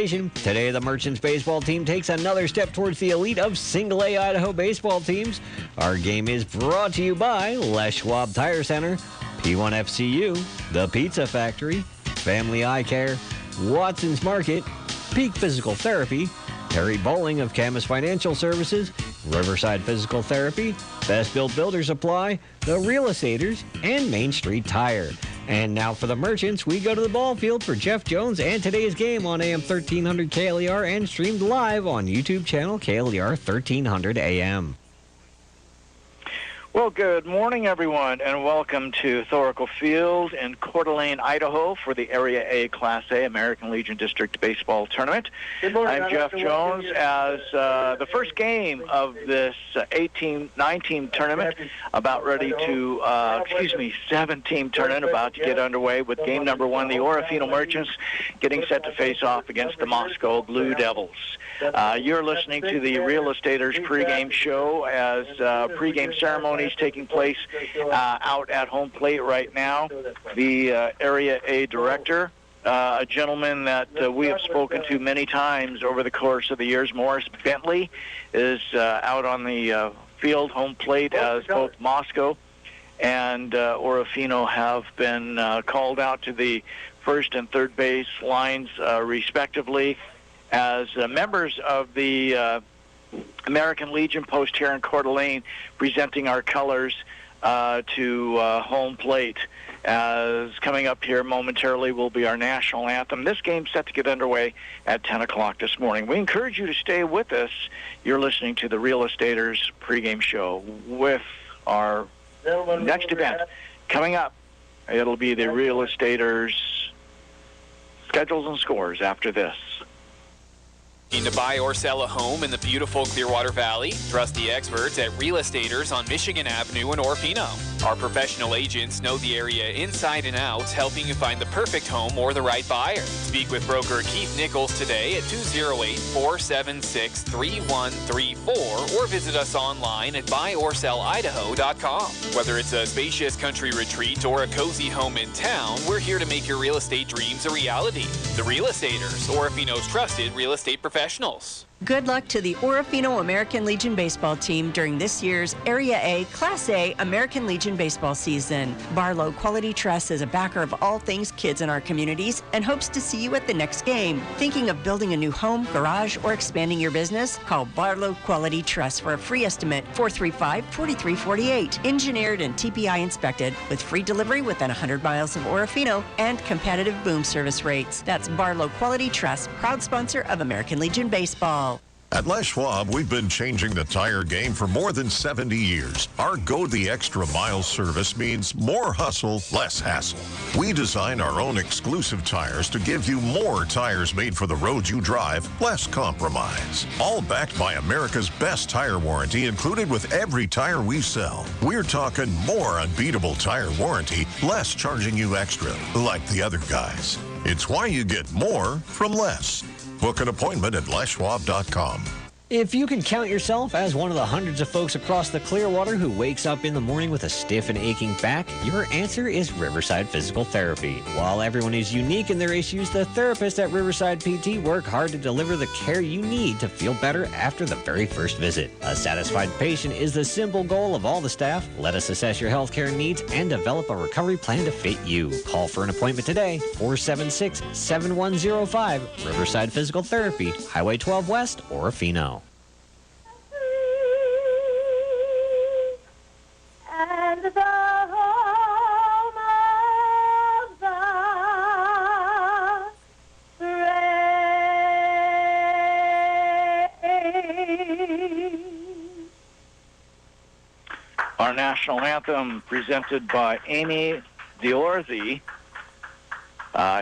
presentation. Today, the Merchants baseball team takes another step towards the elite of single-A Idaho baseball teams. Our game is brought to you by Les Schwab Tire Center, P1FCU, The Pizza Factory, Family Eye Care, Watson's Market, Peak Physical Therapy, Terry Bowling of Camas Financial Services, Riverside Physical Therapy, Best Built Builder Supply, The Real Estaters, and Main Street Tire. And now for the Merchants, we go to the ball field for Jeff Jones and today's game on AM 1300 KLER and streamed live on YouTube channel KLER 1300 AM. Well, good morning, everyone, and welcome to Thoracle Field in Coeur d'Alene, Idaho for the Area A Class A American Legion District Baseball Tournament. Good morning. I'm Jeff Jones as the first game of this 9-team tournament about ready to, 7-team tournament about to get underway with game number 1, the Orofino Merchants getting set to face off against the Moscow Blue Devils. You're listening to the Real Estaters pregame show as pregame ceremonies taking place out at home plate right now. The Area A director, a gentleman that we have spoken to many times over the course of the years, Morris Bentley, is out on the field home plate as both Moscow and Orofino have been called out to the first and third base lines respectively as members of the American Legion post here in Coeur d'Alene, presenting our colors to home plate. As coming up here momentarily will be our national anthem. This game's set to get underway at 10 o'clock this morning. We encourage you to stay with us. You're listening to the Real Estaters pregame show with our next event coming up. It'll be the Real Estaters schedules and scores after this. Looking to buy or sell a home in the beautiful Clearwater Valley? Trust the experts at Real Estaters on Michigan Avenue in Orofino. Our professional agents know the area inside and out, helping you find the perfect home or the right buyer. Speak with broker Keith Nichols today at 208-476-3134 or visit us online at buyorsellidaho.com. Whether it's a spacious country retreat or a cozy home in town, we're here to make your real estate dreams a reality. The Real Estaters, Orofino's trusted real estate professionals. Good luck to the Orofino American Legion baseball team during this year's Area A Class A American Legion baseball season. Barlow Quality Trust is a backer of all things kids in our communities and hopes to see you at the next game. Thinking of building a new home, garage, or expanding your business? Call Barlow Quality Trust for a free estimate, 435-4348. Engineered and TPI inspected with free delivery within 100 miles of Orofino and competitive boom service rates. That's Barlow Quality Trust, proud sponsor of American Legion Baseball. At Les Schwab, we've been changing the tire game for more than 70 years. Our Go the Extra Mile service means more hustle, less hassle. We design our own exclusive tires to give you more tires made for the road you drive, less compromise. All backed by America's best tire warranty included with every tire we sell. We're talking more unbeatable tire warranty, less charging you extra, like the other guys. It's why you get more from less. Book an appointment at leschwab.com. If you can count yourself as one of the hundreds of folks across the Clearwater who wakes up in the morning with a stiff and aching back, your answer is Riverside Physical Therapy. While everyone is unique in their issues, the therapists at Riverside PT work hard to deliver the care you need to feel better after the very first visit. A satisfied patient is the simple goal of all the staff. Let us assess your healthcare needs and develop a recovery plan to fit you. Call for an appointment today, 476-7105, Riverside Physical Therapy, Highway 12 West, Orofino. And the home of the brave. Our national anthem presented by Amy Diorzi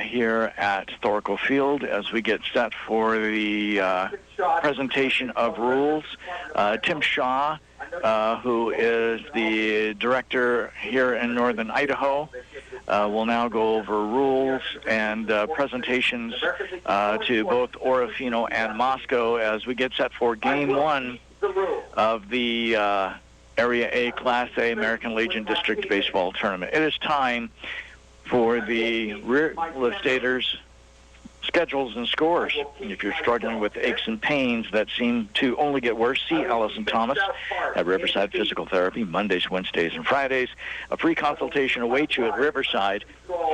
here at Thoracle Field as we get set for the presentation of rules. Tim Shaw, who is the director here in northern Idaho, will now go over rules and presentations to both Orofino and Moscow as we get set for Game 1 of the Area A Class A American Legion District Baseball Tournament. It is time for the Real Estaters schedules and scores. If you're struggling with aches and pains that seem to only get worse, see Allison Thomas at Riverside Physical Therapy, Mondays, Wednesdays, and Fridays. A free consultation awaits you at Riverside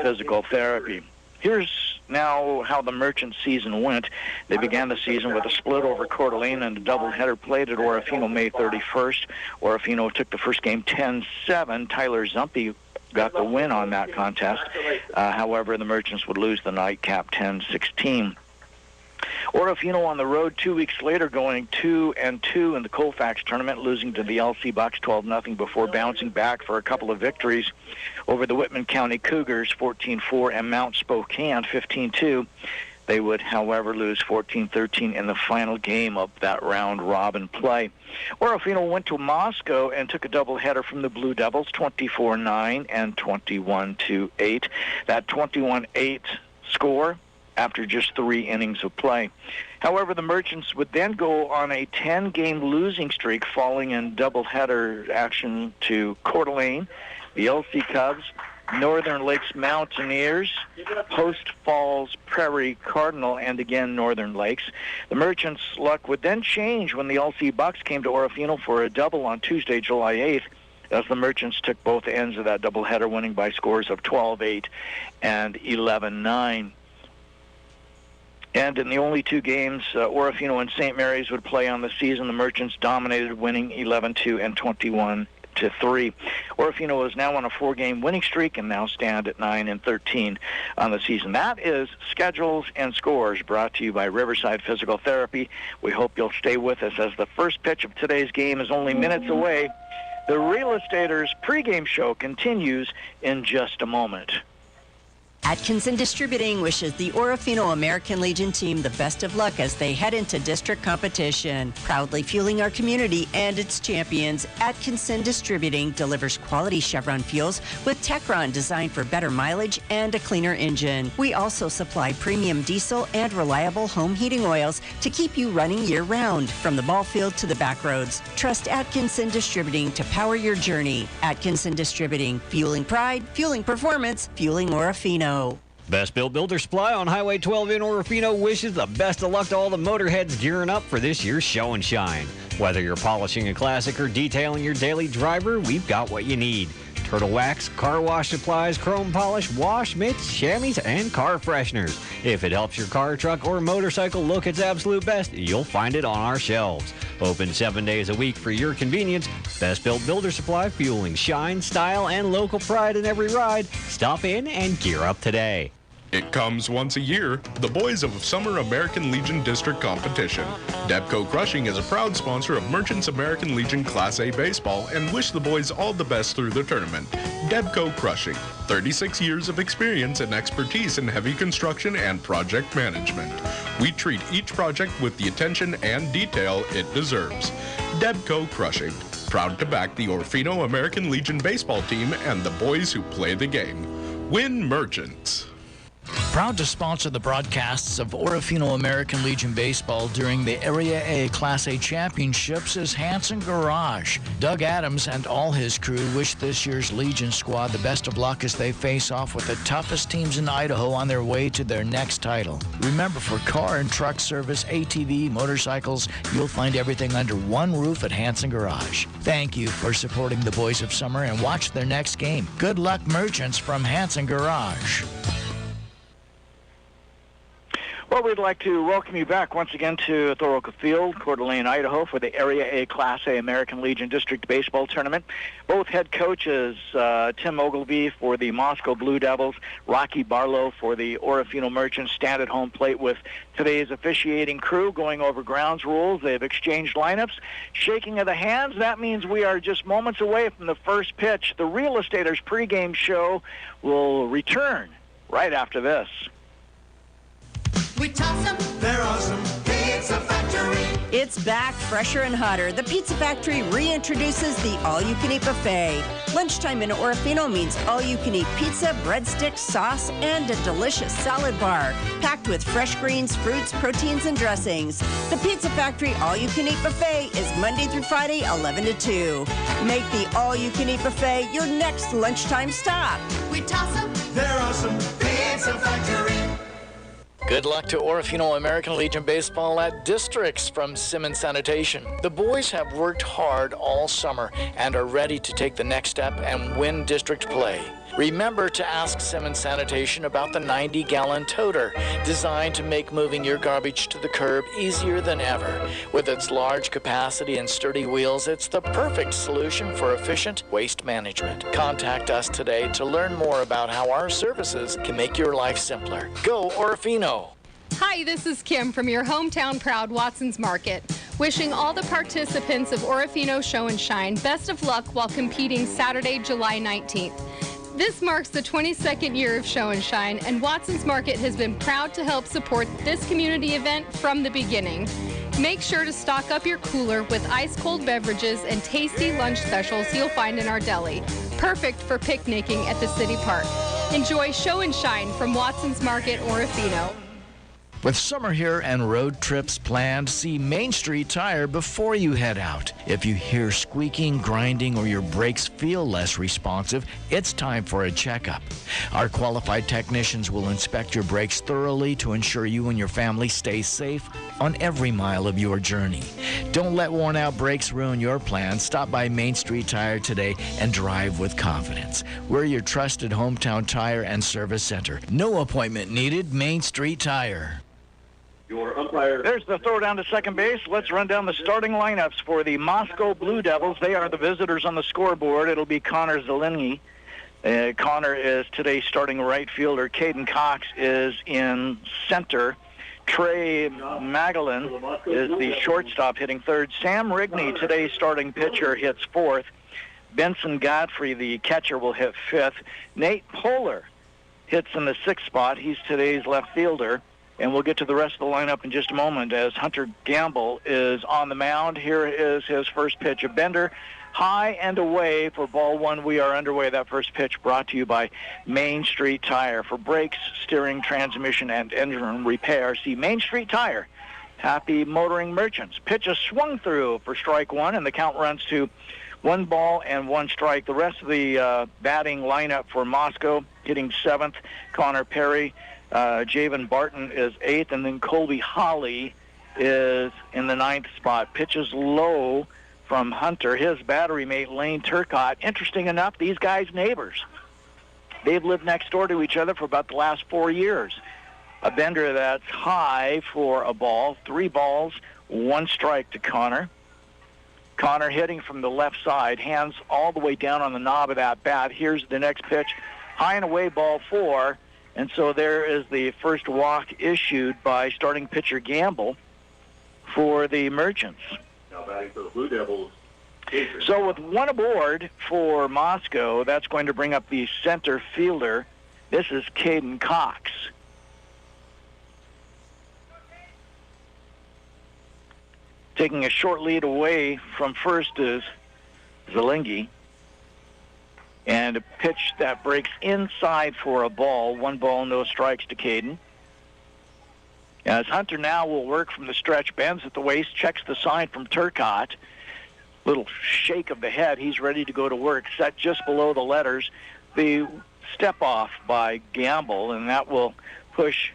Physical Therapy. Here's now how the Merchants season went. They began the season with a split over Coeur d'Alene and a doubleheader played at Orofino May 31st. Orofino took the first game 10-7. Tyler Zumpy got the win on that contest. However, the Merchants would lose the nightcap 10-16. Orofino on the road 2 weeks later, going 2-2 in the Colfax tournament, losing to the LC Bucks 12-0 before bouncing back for a couple of victories over the Whitman County Cougars 14-4 and Mount Spokane 15-2. They would, however, lose 14-13 in the final game of that round-robin play. Orofino went to Moscow and took a doubleheader from the Blue Devils, 24-9 and 21-8. That 21-8 score after just 3 innings of play. However, the Merchants would then go on a 10-game losing streak, falling in doubleheader action to Coeur d'Alene, the LC Cubs, Northern Lakes Mountaineers, Post Falls Prairie Cardinal, and again Northern Lakes. The Merchants' luck would then change when the LC Bucks came to Orofino for a double on Tuesday, July 8th, as the Merchants took both ends of that doubleheader, winning by scores of 12-8 and 11-9. And in the only 2 games Orofino and St. Mary's would play on the season, the Merchants dominated, winning 11-2 and 21-3. Orofino is now on a 4-game winning streak and now stand at 9-13 on the season. That is Schedules and Scores, brought to you by Riverside Physical Therapy. We hope you'll stay with us as the first pitch of today's game is only minutes away. The Real Estaters pregame show continues in just a moment. Atkinson Distributing wishes the Orofino American Legion team the best of luck as they head into district competition. Proudly fueling our community and its champions, Atkinson Distributing delivers quality Chevron fuels with Techron designed for better mileage and a cleaner engine. We also supply premium diesel and reliable home heating oils to keep you running year-round, from the ball field to the back roads. Trust Atkinson Distributing to power your journey. Atkinson Distributing, fueling pride, fueling performance, fueling Orofino. Best Built Builder Supply on Highway 12 in Orofino wishes the best of luck to all the motorheads gearing up for this year's show and shine. Whether you're polishing a classic or detailing your daily driver, we've got what you need. Turtle wax, car wash supplies, chrome polish, wash mitts, chamois, and car fresheners. If it helps your car, truck, or motorcycle look its absolute best, you'll find it on our shelves. Open 7 days a week for your convenience. Best Built Builder Supply, fueling shine, style, and local pride in every ride. Stop in and gear up today. It comes once a year, the Boys of Summer American Legion District Competition. Debco Crushing is a proud sponsor of Merchants American Legion Class A Baseball and wish the boys all the best through the tournament. Debco Crushing, 36 years of experience and expertise in heavy construction and project management. We treat each project with the attention and detail it deserves. Debco Crushing, proud to back the Orofino American Legion baseball team and the boys who play the game. Win Merchants. Proud to sponsor the broadcasts of Orofino American Legion Baseball during the Area A Class A Championships is Hanson Garage. Doug Adams and all his crew wish this year's Legion squad the best of luck as they face off with the toughest teams in Idaho on their way to their next title. Remember, for car and truck service, ATV, motorcycles, you'll find everything under one roof at Hanson Garage. Thank you for supporting the Boys of Summer and watch their next game. Good luck, Merchants, from Hanson Garage. Well, we'd like to welcome you back once again to Thoroka Field, Coeur d'Alene, Idaho, for the Area A Class A American Legion District Baseball Tournament. Both head coaches, Tim Ogilvie for the Moscow Blue Devils, Rocky Barlow for the Orofino Merchants, stand at home plate with today's officiating crew going over grounds rules. They've exchanged lineups. Shaking of the hands, that means we are just moments away from the first pitch. The Real Estaters pregame show will return right after this. We toss them, they're awesome. Pizza Factory. It's back, fresher and hotter. The Pizza Factory reintroduces the all-you-can-eat buffet. Lunchtime in Orofino means all-you-can-eat pizza, breadsticks, sauce, and a delicious salad bar, packed with fresh greens, fruits, proteins, and dressings. The Pizza Factory all-you-can-eat buffet is Monday through Friday, 11 to 2. Make the all-you-can-eat buffet your next lunchtime stop. We toss them, they're awesome. Pizza Factory. Good luck to Orofino American Legion Baseball at Districts from Simmons Sanitation. The boys have worked hard all summer and are ready to take the next step and win district play. Remember to ask Simmons Sanitation about the 90-gallon toter, designed to make moving your garbage to the curb easier than ever. With its large capacity and sturdy wheels, it's the perfect solution for efficient waste management. Contact us today to learn more about how our services can make your life simpler. Go Orofino! Hi, this is Kim from your hometown proud Watson's Market. Wishing all the participants of Orofino Show and Shine best of luck while competing Saturday, July 19th. This marks the 22nd year of Show and Shine, and Watson's Market has been proud to help support this community event from the beginning. Make sure to stock up your cooler with ice-cold beverages and tasty lunch specials you'll find in our deli. Perfect for picnicking at the city park. Enjoy Show and Shine from Watson's Market, Orofino. With summer here and road trips planned, see Main Street Tire before you head out. If you hear squeaking, grinding, or your brakes feel less responsive, it's time for a checkup. Our qualified technicians will inspect your brakes thoroughly to ensure you and your family stay safe on every mile of your journey. Don't let worn-out brakes ruin your plans. Stop by Main Street Tire today and drive with confidence. We're your trusted hometown tire and service center. No appointment needed. Main Street Tire. Your umpire. There's the throw down to second base. Let's run down the starting lineups for the Moscow Blue Devils. They are the visitors on the scoreboard. It'll be Connor Zeleny. Connor is today's starting right fielder. Caden Cox is in center. Trey Magellan is the shortstop hitting third. Sam Rigney, today's starting pitcher, hits fourth. Benson Godfrey, the catcher, will hit fifth. Nate Poehler hits in the sixth spot. He's today's left fielder. And we'll get to the rest of the lineup in just a moment as Hunter Gamble is on the mound. Here is his first pitch, a bender, high and away for ball one. We are underway. That first pitch brought to you by Main Street Tire. For brakes, steering, transmission, and engine repair, see Main Street Tire. Happy motoring merchants. Pitch is swung through for strike one, and the count runs to 1 ball and 1 strike. The rest of the batting lineup for Moscow, hitting seventh, Connor Perry. Javen Barton is eighth, and then Colby Holly is in the ninth spot. Pitches low from Hunter. His battery mate, Lane Turcott. Interesting enough, these guys neighbors. They've lived next door to each other for about the last 4 years. A bender that's high for a ball. 3 balls, 1 strike to Connor. Connor hitting from the left side, hands all the way down on the knob of that bat. Here's the next pitch, high and away, ball 4. And so there is the first walk issued by starting pitcher Gamble for the Merchants. Now batting for the Blue Devils. So with 1 aboard for Moscow, that's going to bring up the center fielder. This is Caden Cox. Taking a short lead away from first is Zelingi. And a pitch that breaks inside for a ball. 1 ball, no strikes to Caden. As Hunter now will work from the stretch, bends at the waist, checks the sign from Turcott. Little shake of the head. He's ready to go to work. Set just below the letters. The step off by Gamble, and that will push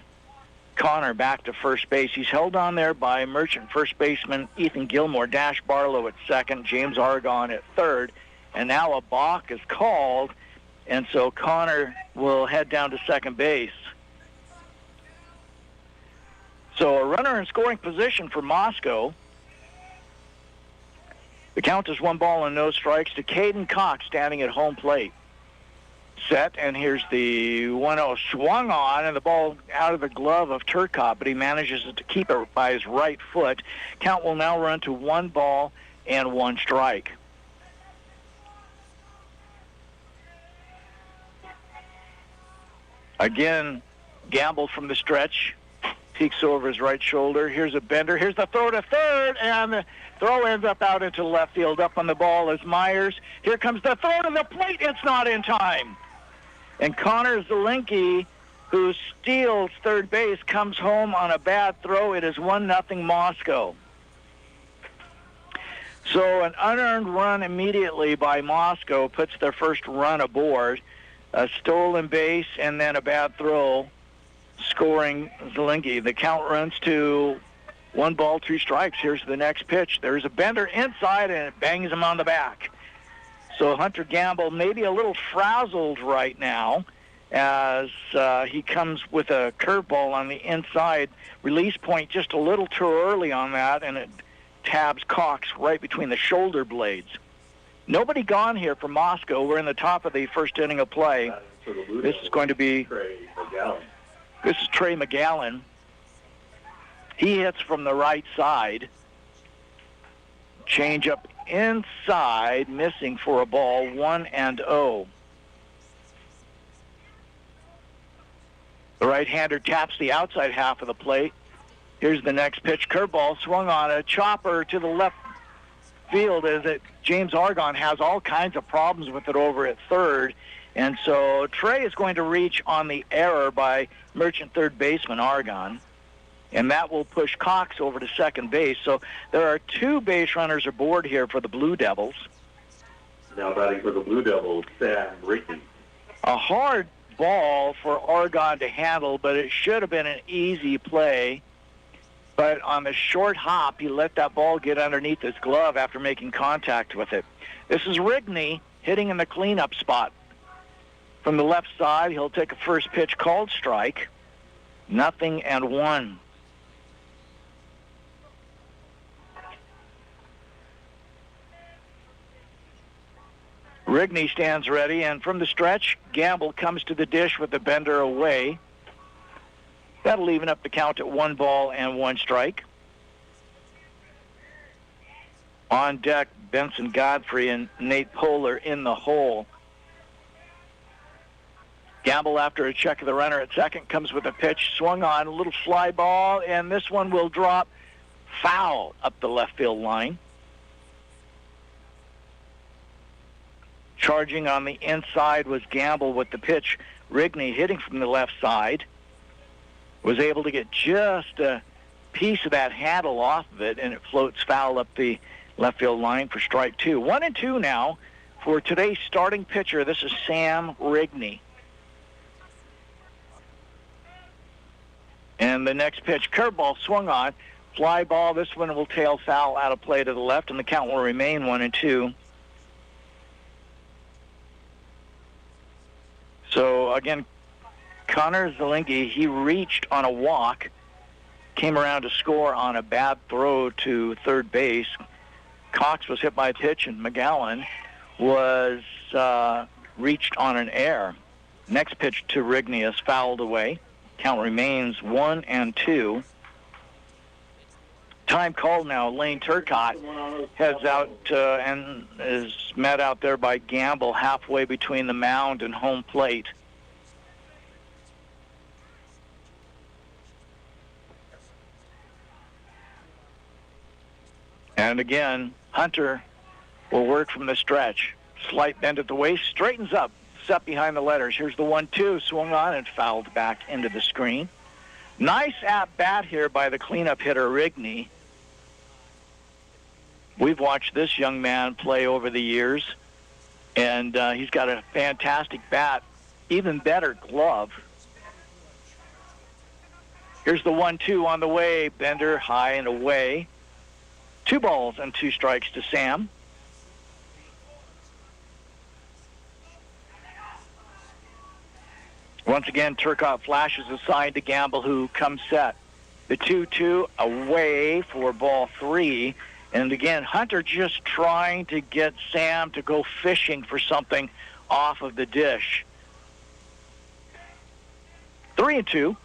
Connor back to first base. He's held on there by Merchant first baseman Ethan Gilmore, Dash Barlow at second, James Argon at third. And now a balk is called, and so Connor will head down to second base. So a runner in scoring position for Moscow. The count is 1 ball and no strikes to Caden Cox standing at home plate. Set, and here's the 1-0 swung on, and the ball out of the glove of Turcott, but he manages to keep it by his right foot. Count will now run to 1 ball and 1 strike. Again, Gamble from the stretch, peeks over his right shoulder. Here's a bender. Here's the throw to third, and the throw ends up out into left field. Up on the ball is Myers. Here comes the throw to the plate. It's not in time. And Connor Zelinki, who steals third base, comes home on a bad throw. It is 1-0 Moscow. So an unearned run immediately by Moscow puts their first run aboard. A stolen base and then a bad throw. scoring Zelingi. The count runs to 1 ball, 2 strikes. Here's the next pitch. There's a bender inside, and it bangs him on the back. So Hunter Gamble maybe a little frazzled right now as he comes with a curveball on the inside. Release point just a little too early on that, and it tabs Cox right between the shoulder blades. Nobody gone here for Moscow. We're in the top of the first inning of play. This is going to be This is Trey McGowan. He hits from the right side. Change up inside, missing for a ball, 1-0. The right-hander taps the outside half of the plate. Here's the next pitch. Curveball swung on a chopper to the left field as James Argon has all kinds of problems with it over at third. And so Trey is going to reach on the error by Merchant third baseman Argon. And that will push Cox over to second base. So there are 2 base runners aboard here for the Blue Devils. Now batting for the Blue Devils, Sam Rickey. A hard ball for Argon to handle, but it should have been an easy play. But on the short hop, he let that ball get underneath his glove after making contact with it. This is Rigney hitting in the cleanup spot. From the left side, he'll take a first pitch called strike. 0-1. Rigney stands ready, and from the stretch, Gamble comes to the dish with the bender away. That'll even up the count at 1 ball and 1 strike. On deck, Benson Godfrey and Nate Poehler in the hole. Gamble, after a check of the runner at second, comes with a pitch, swung on, a little fly ball, and this one will drop foul up the left field line. Charging on the inside was Gamble with the pitch. Rigney hitting from the left side. Was able to get just a piece of that handle off of it, and it floats foul up the left field line for strike 2. 1-2 now for today's starting pitcher. This is Sam Rigney. And the next pitch, curveball swung on. Fly ball, this one will tail foul out of play to the left, and the count will remain 1-2. So, again, Connor Zelingi, he reached on a walk, came around to score on a bad throw to third base. Cox was hit by a pitch, and McGowan was reached on an error. Next pitch to Rigney is fouled away. Count remains 1-2. Time called now. Lane Turcotte heads out and is met out there by Gamble halfway between the mound and home plate. And again, Hunter will work from the stretch. Slight bend at the waist, straightens up, set behind the letters. Here's the 1-2, swung on and fouled back into the screen. Nice at-bat here by the cleanup hitter, Rigney. We've watched this young man play over the years, and he's got a fantastic bat, even better glove. Here's the 1-2 on the way, bender high and away. 2 balls and 2 strikes to Sam. Once again, Turcotte flashes a sign to Gamble, who comes set. The 2-2 away for ball 3. And again, Hunter just trying to get Sam to go fishing for something off of the dish. 3-2.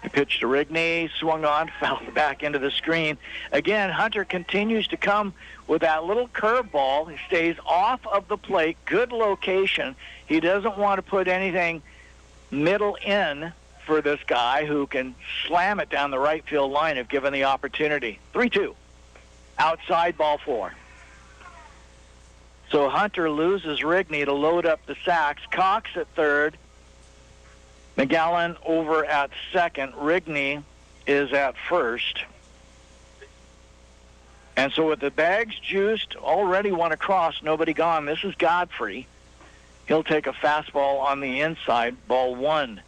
The pitch to Rigney, swung on, fouled back into the screen. Again, Hunter continues to come with that little curveball. He stays off of the plate, good location. He doesn't want to put anything middle in for this guy who can slam it down the right field line if given the opportunity. 3-2. Outside, ball 4. So Hunter loses Rigney to load up the sacks. Cox at third. McGowan over at second. Rigney is at first. And so with the bags juiced, already one across, nobody gone. This is Godfrey. He'll take a fastball on the inside, ball 1.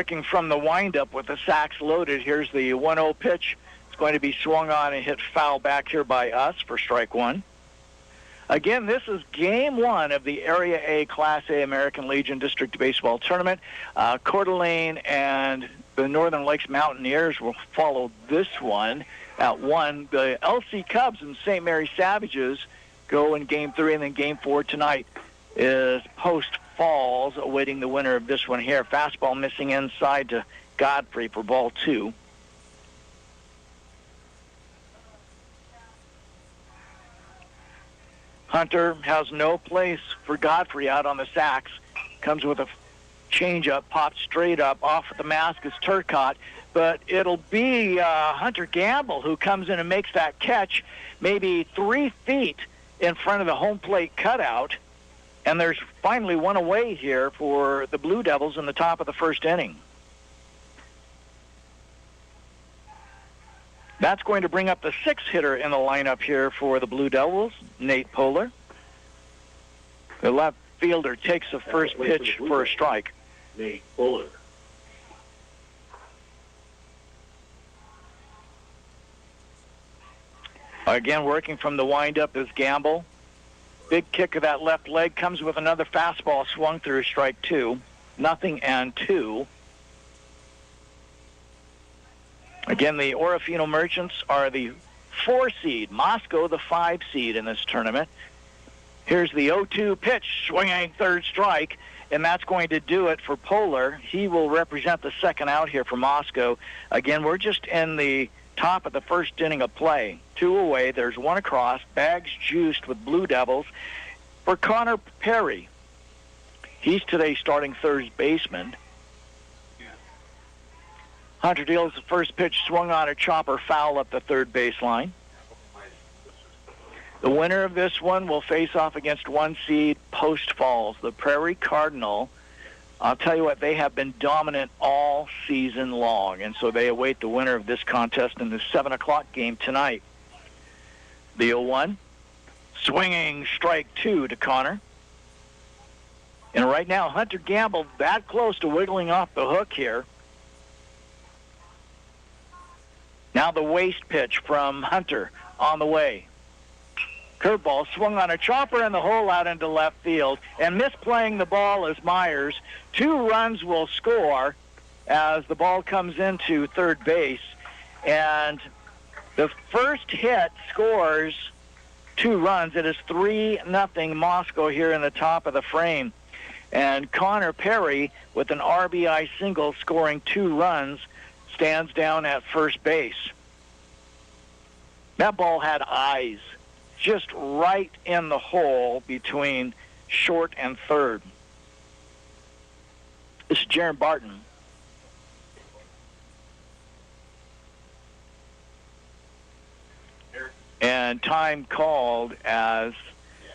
Working from the windup with the sacks loaded, here's the 1-0 pitch. It's going to be swung on and hit foul back here by us for strike one. Again, this is game one of the Area A Class A American Legion District Baseball Tournament. Coeur d'Alene and the Northern Lakes Mountaineers will follow this one at 1. The LC Cubs and St. Mary Savages go in game 3, and then game 4 tonight is Post Falls awaiting the winner of this one here. Fastball missing inside to Godfrey for ball 2. Hunter has no place for Godfrey out on the sacks. Comes with a changeup, pops straight up off at the mask is Turcotte. But it'll be Hunter Gamble who comes in and makes that catch maybe 3 feet in front of the home plate cutout. And there's finally one away here for the Blue Devils in the top of the first inning. That's going to bring up the 6th hitter in the lineup here for the Blue Devils, Nate Poehler. The left fielder takes the first pitch for a strike. Nate Poehler. Again, working from the windup is Gamble. Big kick of that left leg comes with another fastball swung through strike 2. 0-2. Again, the Orofino Merchants are the 4 seed, Moscow the 5 seed in this tournament. Here's the 0-2 pitch, swinging third strike, and that's going to do it for Poehler. He will represent the second out here for Moscow. Again, we're just in the top of the first inning of play. 2 away, there's 1 across, bags juiced with Blue Devils. For Connor Perry, he's today's starting third baseman. Hunter deals the first pitch, swung on a chopper, foul up the third baseline. The winner of this one will face off against 1 seed Post Falls, the Prairie Cardinal. I'll tell you what, they have been dominant all season long, and so they await the winner of this contest in the 7 o'clock game tonight. The 0-1, swinging strike 2 to Connor. And right now, Hunter Gamble that close to wiggling off the hook here. Now the waist pitch from Hunter on the way. Curveball swung on a chopper in the hole out into left field, and misplaying the ball is Myers. 2 runs will score as the ball comes into third base, and the first hit scores 2 runs. It is 3-0 Moscow here in the top of the frame, and Connor Perry with an RBI single scoring 2 runs stands down at first base. That ball had eyes just right in the hole between short and third. This is Jaron Barton. And time called as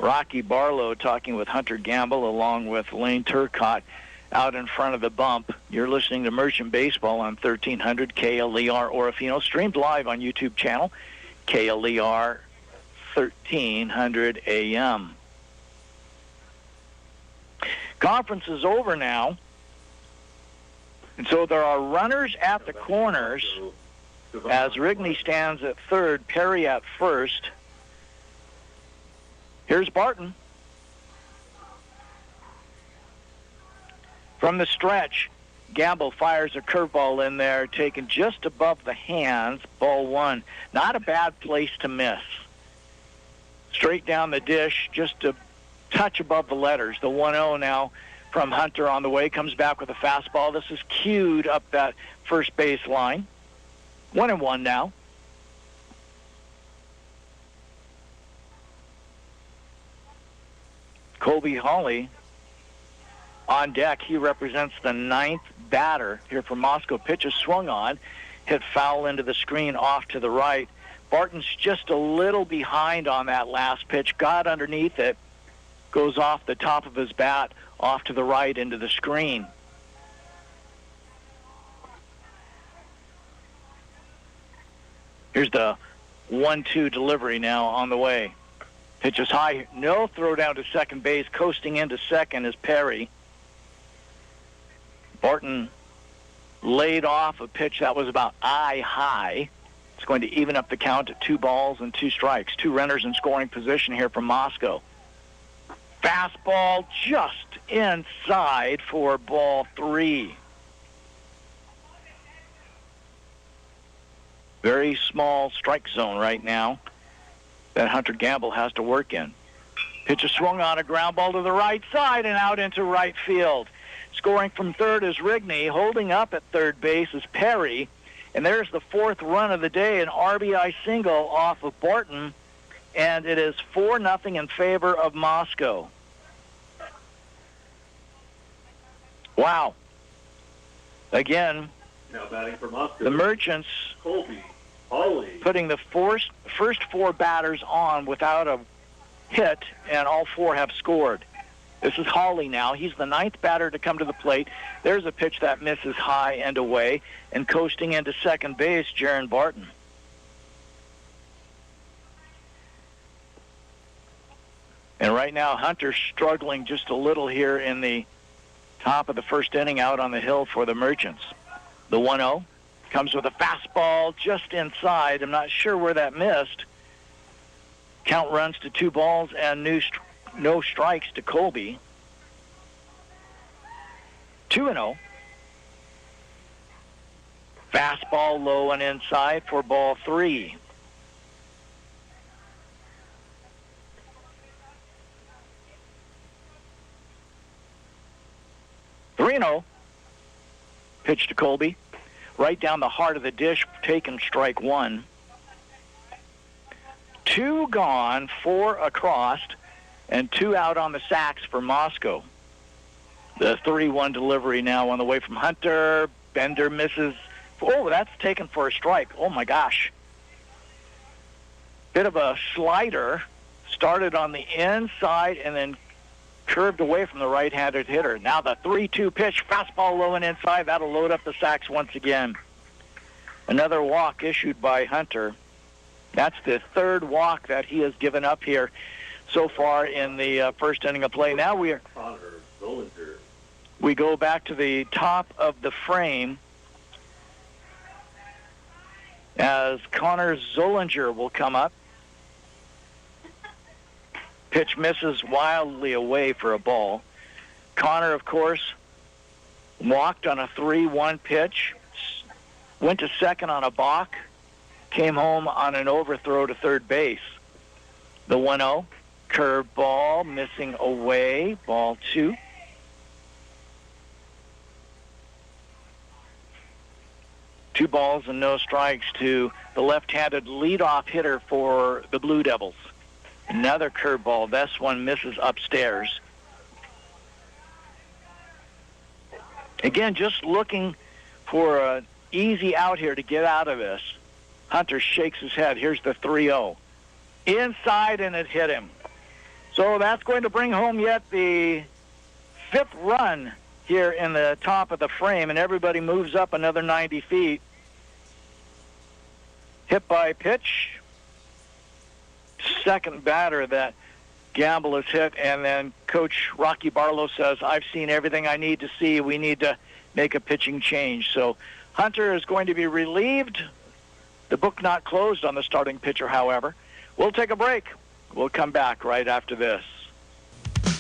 Rocky Barlow talking with Hunter Gamble along with Lane Turcotte out in front of the bump. You're listening to Merchant Baseball on 1300 KLER Orofino, streamed live on YouTube channel KLER 1300 AM. Conference is over now, and so there are runners at the corners as Rigney stands at third, Perry at first. Here's Barton. From the stretch, Gamble fires a curveball in there, taken just above the hands, ball 1. Not a bad place to miss. Straight down the dish, just a touch above the letters. The 1-0 now from Hunter on the way, comes back with a fastball. This is cued up that first base line. 1-1 now. Colby Hawley on deck. He represents the 9th batter here for Moscow. Pitch is swung on, hit foul into the screen off to the right. Barton's just a little behind on that last pitch. Got underneath it, goes off the top of his bat, off to the right into the screen. Here's the 1-2 delivery now on the way. Pitch is high. No throw down to second base. Coasting into second is Perry. Barton laid off a pitch that was about eye high. It's going to even up the count at 2 balls and 2 strikes. 2 runners in scoring position here from Moscow. Fastball just inside for ball 3. Very small strike zone right now that Hunter Gamble has to work in. Pitch is swung on, a ground ball to the right side and out into right field. Scoring from third is Rigney. Holding up at third base is Perry. And there's the 4th run of the day, an RBI single off of Barton. And it is 4-0 in favor of Moscow. Wow. Again, now batting for Moscow, the Merchants Colby, Holly, putting the first 4 batters on without a hit, and all 4 have scored. This is Hawley now. He's the 9th batter to come to the plate. There's a pitch that misses high and away, and coasting into second base, Jaron Barton. And right now, Hunter's struggling just a little here in the top of the first inning out on the hill for the Merchants. The 1-0 comes with a fastball just inside. I'm not sure where that missed. Count runs to 2 balls and no strikes to Colby. 2-0. Fastball low and inside for ball 3. Pitch to Colby. Right down the heart of the dish, taken strike 1. 2 gone, 4 across, and 2 out on the sacks for Moscow. The 3-1 delivery now on the way from Hunter. Bender misses. Oh, that's taken for a strike. Oh, my gosh. Bit of a slider. Started on the inside and then curved away from the right-handed hitter. Now the 3-2 pitch, fastball low and inside. That'll load up the sacks once again. Another walk issued by Hunter. That's the 3rd walk that he has given up here so far in the first inning of play. Now we go back to the top of the frame as Connor Zollinger will come up. Pitch misses wildly away for a ball. Connor, of course, walked on a 3-1 pitch, went to second on a balk, came home on an overthrow to third base. The 1-0, curved ball, missing away, ball 2. Two balls and no strikes to the left-handed leadoff hitter for the Blue Devils. Another curveball. This one misses upstairs. Again, just looking for an easy out here to get out of this. Hunter shakes his head. Here's the 3-0. Inside, and it hit him. So that's going to bring home yet the 5th run here in the top of the frame, and everybody moves up another 90 feet. Hit by pitch. Second batter that Gamble has hit, and then Coach Rocky Barlow says, I've seen everything I need to see. We need to make a pitching change. So Hunter is going to be relieved. The book not closed on the starting pitcher, however. We'll take a break. We'll come back right after this.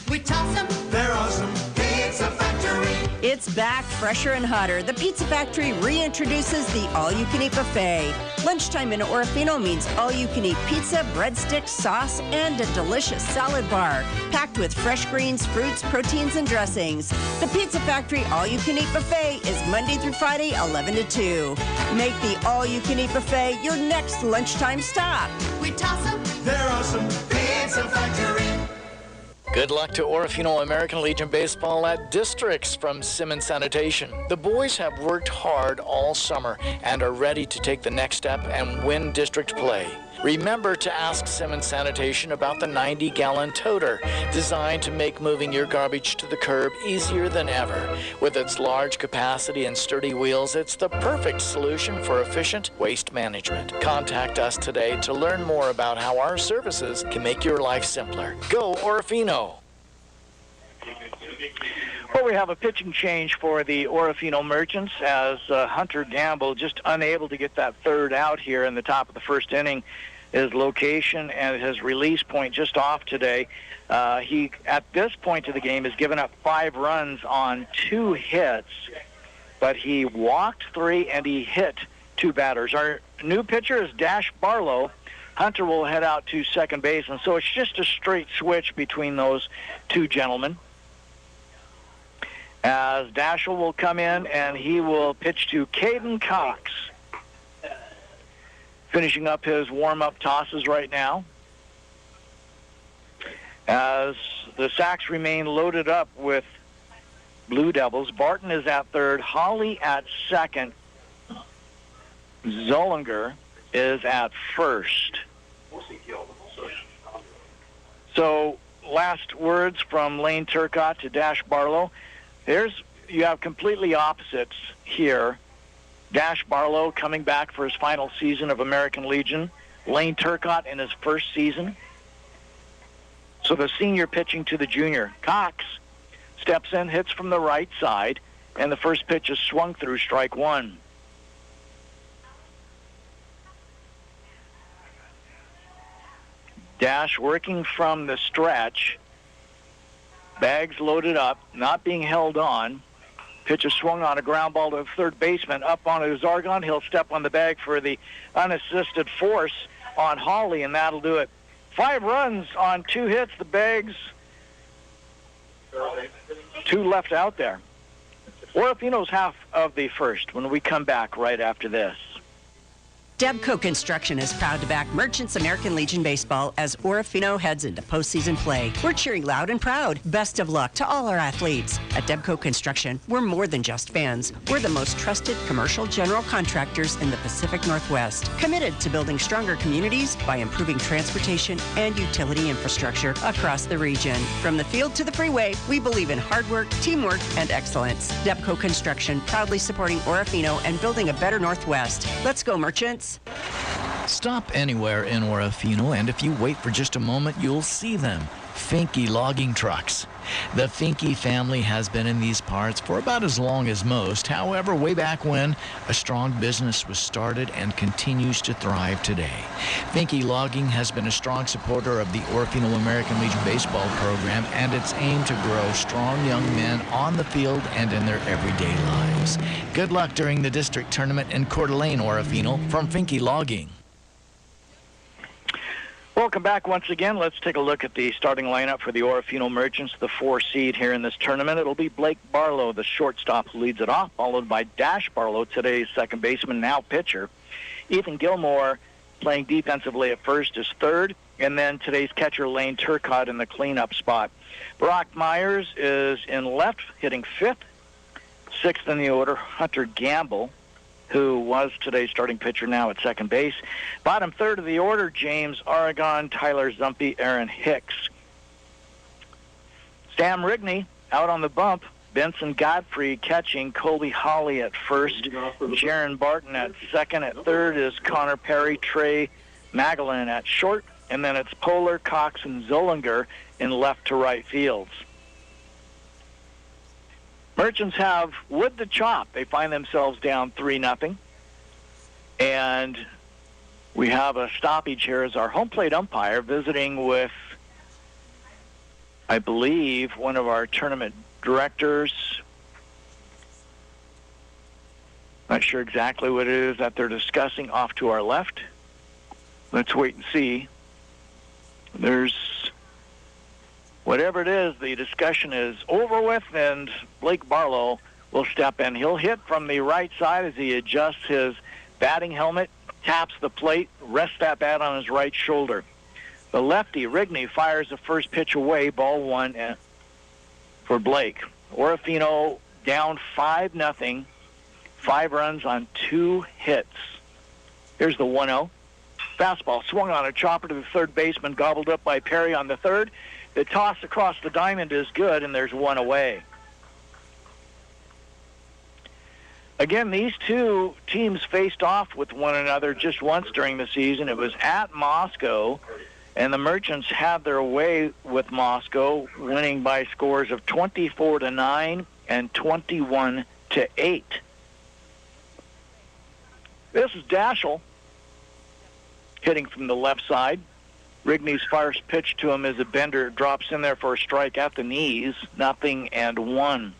We toss them, they're awesome. Pizza Factory. It's back, fresher and hotter. The Pizza Factory reintroduces the all-you-can-eat buffet. Lunchtime in Orofino means all-you-can-eat pizza, breadsticks, sauce, and a delicious salad bar, packed with fresh greens, fruits, proteins, and dressings. The Pizza Factory all-you-can-eat buffet is Monday through Friday, 11 to 2. Make the all-you-can-eat buffet your next lunchtime stop. We toss them, they're awesome. Pizza Factory. Good luck to Orofino American Legion Baseball at Districts from Simmons Sanitation. The boys have worked hard all summer and are ready to take the next step and win district play. Remember to ask Simmons Sanitation about the 90-gallon toter, designed to make moving your garbage to the curb easier than ever. With its large capacity and sturdy wheels, it's the perfect solution for efficient waste management. Contact us today to learn more about how our services can make your life simpler. Go Orofino! Well, we have a pitching change for the Orofino Merchants as Hunter Gamble, just unable to get that third out here in the top of the first inning. His location and his release point just off today. He, at this point of the game, has given up 5 runs on 2 hits, but he walked 3 and he hit 2 batters. Our new pitcher is Dash Barlow. Hunter will head out to second base, and so it's just a straight switch between those 2 gentlemen. As Dashel will come in, and he will pitch to Caden Cox. Finishing up his warm-up tosses right now. As the Sacks remain loaded up with Blue Devils, Barton is at third, Holly at second, Zollinger is at first. So, last words from Lane Turcotte to Dash Barlow. You have completely opposites here. Dash Barlow coming back for his final season of American Legion. Lane Turcotte in his first season. So the senior pitching to the junior. Cox steps in, hits from the right side, and the first pitch is swung through strike 1. Dash working from the stretch. Bags loaded up, not being held on. Pitch is swung on a ground ball to the third baseman. Up onto Zargon. He'll step on the bag for the unassisted force on Hawley, and that'll do it. 5 runs on 2 hits. The Bags, 2 left out there. Orofino's half of the first when we come back right after this. Debco Construction is proud to back Merchants American Legion Baseball as Orofino heads into postseason play. We're cheering loud and proud. Best of luck to all our athletes. At Debco Construction, we're more than just fans. We're the most trusted commercial general contractors in the Pacific Northwest, committed to building stronger communities by improving transportation and utility infrastructure across the region. From the field to the freeway, we believe in hard work, teamwork, and excellence. Debco Construction, proudly supporting Orofino and building a better Northwest. Let's go, Merchants. Stop anywhere in Orofino, and if you wait for just a moment, you'll see them. Finke logging trucks. The Finke family has been in these parts for about as long as most. However, way back when, a strong business was started and continues to thrive today. Finke Logging has been a strong supporter of the Orofino American Legion baseball program and its aim to grow strong young men on the field and in their everyday lives. Good luck during the district tournament in Coeur d'Alene, Orofino, from Finke Logging. Welcome back once again. Let's take a look at the starting lineup for the Orofino Merchants, the 4 seed here in this tournament. It'll be Blake Barlow, the shortstop, who leads it off, followed by Dash Barlow, today's second baseman, now pitcher. Ethan Gilmore, playing defensively at first, is third, and then today's catcher, Lane Turcotte, in the cleanup spot. Brock Myers is in left, hitting fifth. Sixth in the order, Hunter Gamble, who was today's starting pitcher, now at second base. Bottom third of the order, James Aragon, Tyler Zumpy, Aaron Hicks. Sam Rigney out on the bump. Benson Godfrey catching. Colby Holly at first. Jaron Barton at second. At third is Connor Perry, Trey Magellan at short. And then it's Polar, Cox, and Zollinger in left to right fields. Merchants have wood to chop. They find themselves down 3-0. And we have a stoppage here as our home plate umpire visiting with, I believe, one of our tournament directors. Not sure exactly what it is that they're discussing off to our left. Let's wait and see. There's whatever it is, the discussion is over with, and Blake Barlow will step in. He'll hit from the right side as he adjusts his batting helmet, taps the plate, rests that bat on his right shoulder. The lefty, Rigney, fires the first pitch away, ball 1 for Blake. Orofino down 5-0, 5 runs on 2 hits. Here's the 1-0. Fastball swung on a chopper to the third baseman, gobbled up by Perry on the third. The toss across the diamond is good, and there's 1 away. Again, these two teams faced off with one another just once during the season. It was at Moscow, and the Merchants had their way with Moscow, winning by scores of 24-9 and 21-8. This is Daschle hitting from the left side. Rigney's first pitch to him is a bender, drops in there for a strike at the knees, 0-1.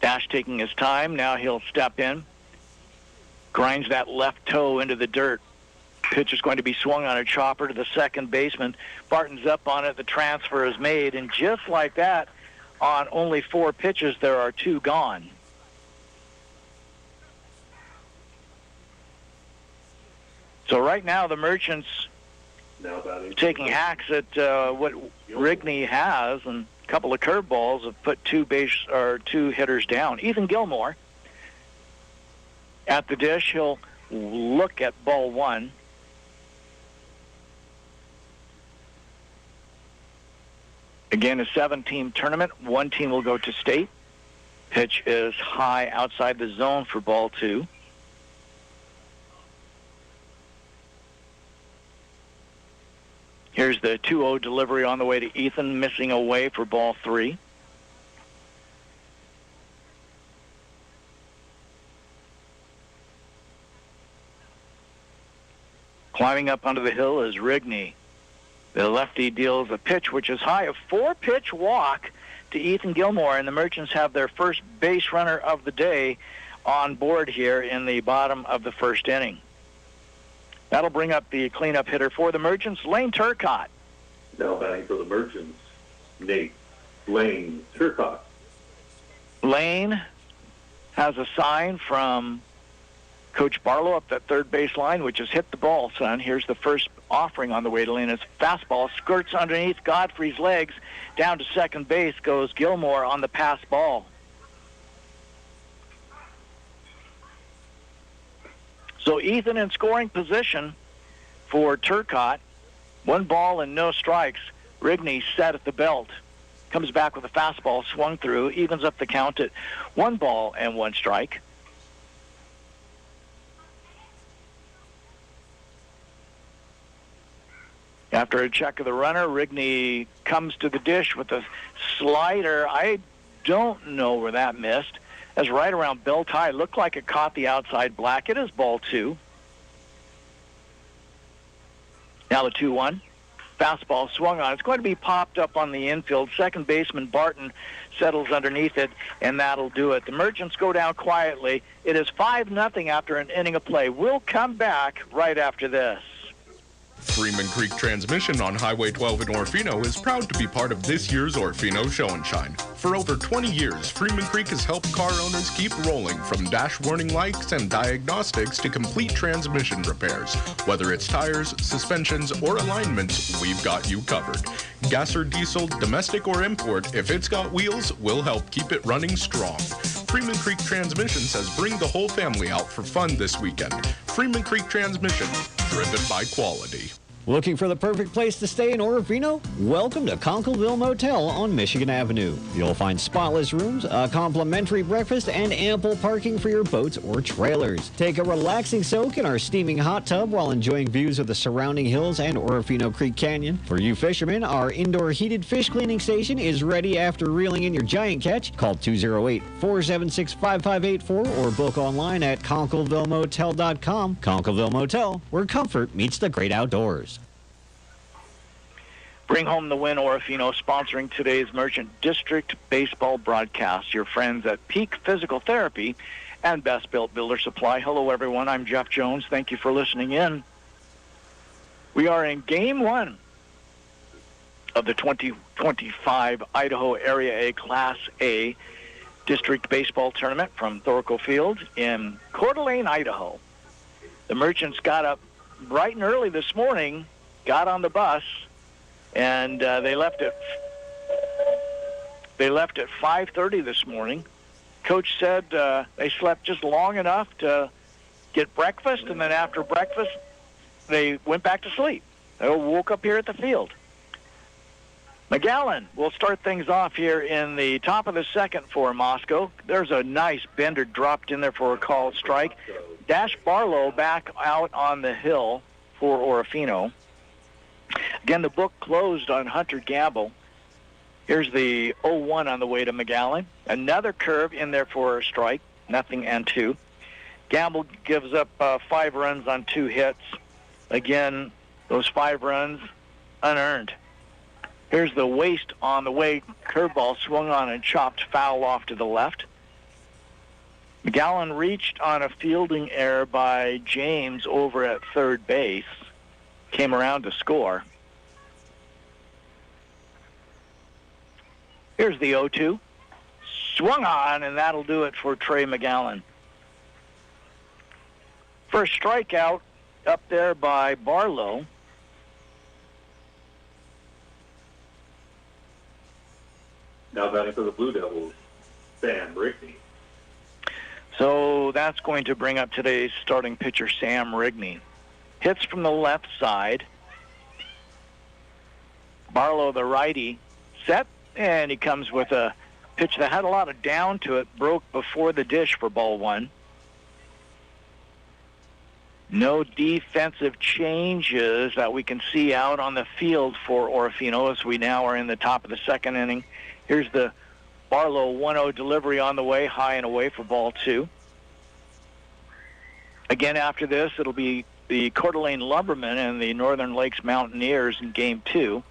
Dash taking his time. Now he'll step in. Grinds that left toe into the dirt. Pitch is going to be swung on a chopper to the second baseman. Barton's up on it. The transfer is made. And just like that, on only 4 pitches, there are 2 gone. So right now, the Merchants taking hacks at what Rigney has, and a couple of curveballs have put 2 hitters down. Ethan Gilmore at the dish. He'll look at ball 1. Again, a 7-team tournament. 1 team will go to state. Pitch is high outside the zone for ball 2. Here's the 2-0 delivery on the way to Ethan, missing away for ball 3. Climbing up onto the hill is Rigney. The lefty deals a pitch which is high, a 4-pitch walk to Ethan Gilmore, and the Merchants have their first base runner of the day on board here in the bottom of the first inning. That'll bring up the cleanup hitter for the Merchants, Lane Turcotte. Now batting for the Merchants, Lane Turcotte. Lane has a sign from Coach Barlow up that third base line, which is hit the ball, son. Here's the first offering on the way to Lane. It's fastball, skirts underneath Godfrey's legs. Down to second base goes Gilmore on the pass ball. So Ethan in scoring position for Turcotte. 1 ball and no strikes. Rigney set at the belt. Comes back with a fastball swung through. Evens up the count at 1 ball and 1 strike. After a check of the runner, Rigney comes to the dish with a slider. I don't know where that missed. That's right around belt high. Looked like it caught the outside black. It is ball 2. Now the 2-1. Fastball swung on. It's going to be popped up on the infield. Second baseman Barton settles underneath it, and that'll do it. The Merchants go down quietly. It is 5-0 after an inning of play. We'll come back right after this. Freeman Creek Transmission on Highway 12 in Orofino is proud to be part of this year's Orofino Show and Shine. For over 20 years, Freeman Creek has helped car owners keep rolling, from dash warning lights and diagnostics to complete transmission repairs. Whether it's tires, suspensions, or alignments, we've got you covered. Gas or diesel, domestic or import, if it's got wheels, we'll help keep it running strong. Freeman Creek Transmission says bring the whole family out for fun this weekend. Freeman Creek Transmission, driven by quality. Looking for the perfect place to stay in Orofino? Welcome to Conkleville Motel on Michigan Avenue. You'll find spotless rooms, a complimentary breakfast, and ample parking for your boats or trailers. Take a relaxing soak in our steaming hot tub while enjoying views of the surrounding hills and Orofino Creek Canyon. For you fishermen, our indoor heated fish cleaning station is ready after reeling in your giant catch. Call 208-476-5584 or book online at ConklevilleMotel.com. Conkleville Motel, where comfort meets the great outdoors. Bring home the win, Orofino, sponsoring today's Merchant District baseball broadcast. Your friends at Peak Physical Therapy and Best Built Builder Supply. Hello, everyone. I'm Jeff Jones. Thank you for listening in. We are in Game 1 of the 2025 Idaho Area A Class A District Baseball Tournament from Thorco Field in Coeur d'Alene, Idaho. The Merchants got up bright and early this morning, got on the bus, and they left at 5:30 this morning. Coach said they slept just long enough to get breakfast, and then after breakfast, they went back to sleep. They woke up here at the field. McGowan will start things off here in the top of the second for Moscow. There's a nice bender dropped in there for a called strike. Dash Barlow back out on the hill for Orofino. Again, the book closed on Hunter Gamble. Here's the 0-1 on the way to McGowan. Another curve in there for a strike, 0-2. Gamble gives up 5 runs on 2 hits. Again, those 5 runs unearned. Here's the waste on the way. Curveball swung on and chopped foul off to the left. McGowan reached on a fielding error by James over at third base. Came around to score. Here's the 0-2. Swung on, and that'll do it for Trey McGowan. First strikeout up there by Barlow. Now batting for the Blue Devils, Sam Rigney. So that's going to bring up today's starting pitcher, Sam Rigney. Hits from the left side. Barlow, the righty, set, and he comes with a pitch that had a lot of down to it, broke before the dish for ball 1. No defensive changes that we can see out on the field for Orofino as we now are in the top of the second inning. Here's the Barlow 1-0 delivery on the way, high and away for ball 2. Again, after this, it'll be the Coeur d'Alene Lumbermen and the Northern Lakes Mountaineers in Game 2.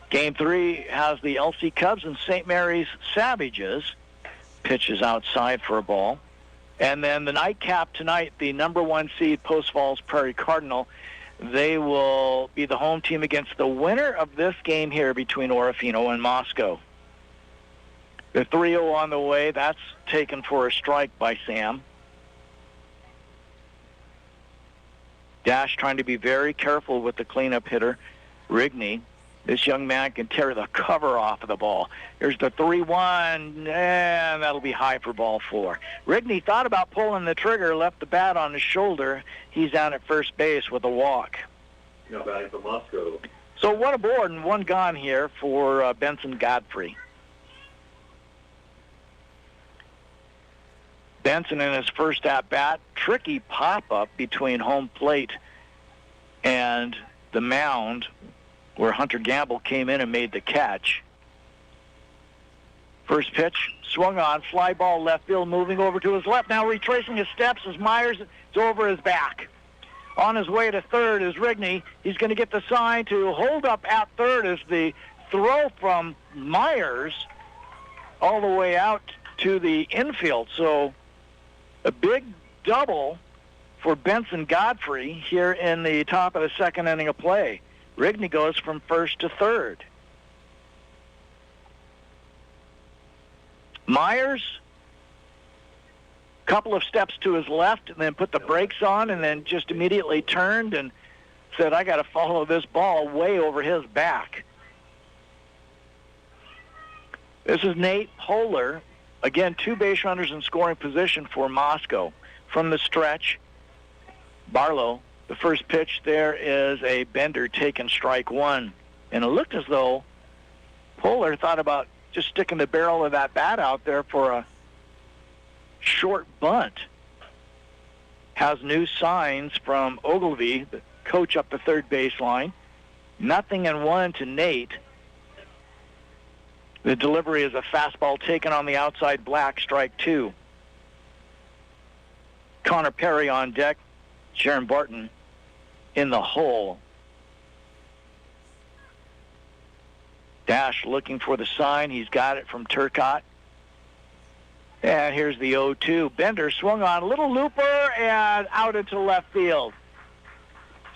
Game 3 has the LC Cubs and St. Mary's Savages. Pitch is outside for a ball. And then the nightcap tonight, the number 1 seed, Post Falls Prairie Cardinal. They will be the home team against the winner of this game here between Orofino and Moscow. The 3-0 on the way, that's taken for a strike by Sam. Dash trying to be very careful with the cleanup hitter, Rigney. This young man can tear the cover off of the ball. Here's the 3-1, and that'll be high for ball 4. Rigney thought about pulling the trigger, left the bat on his shoulder. He's down at first base with a walk. Now batting for Moscow. So 1 aboard and 1 gone here for Benson Godfrey. Benson in his first at-bat, tricky pop-up between home plate and the mound where Hunter Gamble came in and made the catch. First pitch, swung on, fly ball left field, moving over to his left. Now retracing his steps as Myers is over his back. On his way to third is Rigney. He's going to get the sign to hold up at third as the throw from Myers all the way out to the infield. So a big double for Benson Godfrey here in the top of the second inning of play. Rigney goes from first to third. Myers, couple of steps to his left and then put the brakes on and then just immediately turned and said, I got to follow this ball way over his back. This is Nate Poehler. Again, 2 base runners in scoring position for Moscow. From the stretch, Barlow, the first pitch there is a bender taking strike 1. And it looked as though Poehler thought about just sticking the barrel of that bat out there for a short bunt. Has new signs from Ogilvy, the coach up the third baseline. 0-1 to Nate. The delivery is a fastball taken on the outside black, strike 2. Connor Perry on deck. Sharon Barton in the hole. Dash looking for the sign. He's got it from Turcotte. And here's the 0-2. Bender swung on, little looper, and out into left field.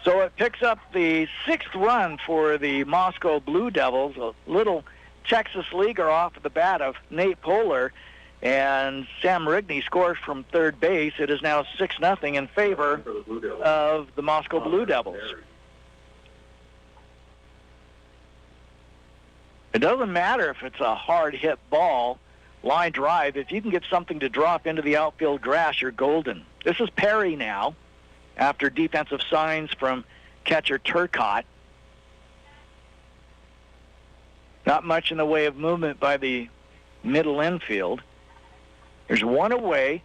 So it picks up the 6th run for the Moscow Blue Devils. A little Texas leaguer off of the bat of Nate Poehler, and Sam Rigney scores from third base. It is now 6-0 in favor of the Moscow Blue Devils. It doesn't matter if it's a hard hit ball, line drive. If you can get something to drop into the outfield grass, you're golden. This is Perry now, after defensive signs from catcher Turcotte. Not much in the way of movement by the middle infield. There's 1 away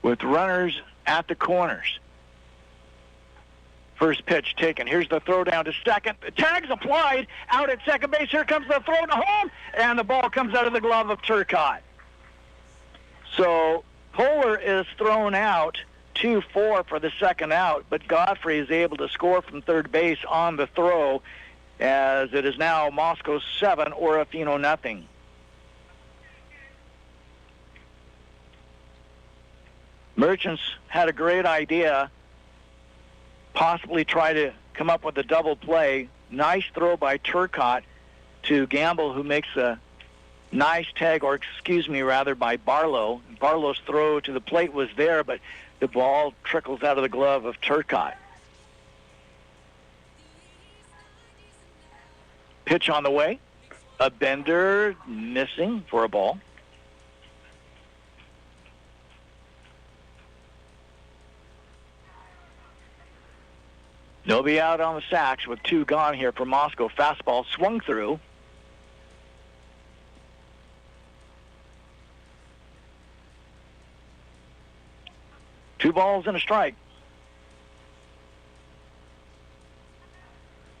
with runners at the corners. First pitch taken. Here's the throw down to second. The tag's applied. Out at second base. Here comes the throw to home. And the ball comes out of the glove of Turcotte. So Polar is thrown out 2-4 for the second out, but Godfrey is able to score from third base on the throw, as it is now Moscow 7, Orofino nothing. Merchants had a great idea, possibly try to come up with a double play. Nice throw by Turcotte to Gamble, who makes a nice tag, or by Barlow. Barlow's throw to the plate was there, but the ball trickles out of the glove of Turcotte. Pitch on the way. A bender missing for a ball. Nobody out on the sacks with 2 gone here for Moscow. Fastball swung through. Two balls and a strike.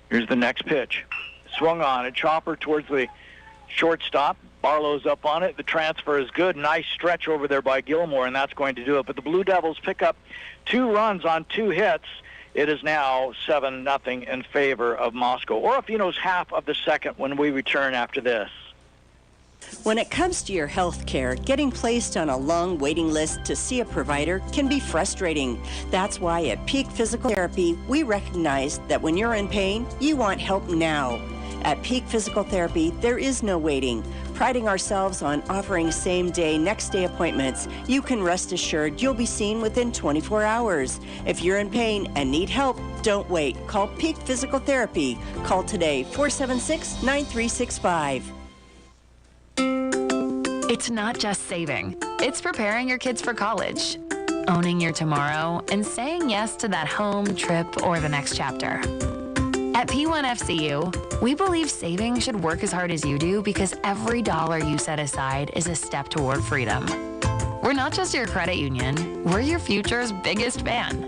Here's the next pitch. Swung on. A chopper towards the shortstop. Barlow's up on it. The transfer is good. Nice stretch over there by Gilmore, and that's going to do it. But the Blue Devils pick up 2 runs on 2 hits. It is now 7-0 in favor of Moscow. Orofino's half of the second when we return after this. When it comes to your health care, getting placed on a long waiting list to see a provider can be frustrating. That's why at Peak Physical Therapy, we recognize that when you're in pain, you want help now. At Peak Physical Therapy, there is no waiting. Priding ourselves on offering same-day, next-day appointments, you can rest assured you'll be seen within 24 hours. If you're in pain and need help, don't wait. Call Peak Physical Therapy. Call today, 476-9365. It's not just saving. It's preparing your kids for college, owning your tomorrow, and saying yes to that home, trip, or the next chapter. At P1FCU, we believe saving should work as hard as you do because every dollar you set aside is a step toward freedom. We're not just your credit union, we're your future's biggest fan.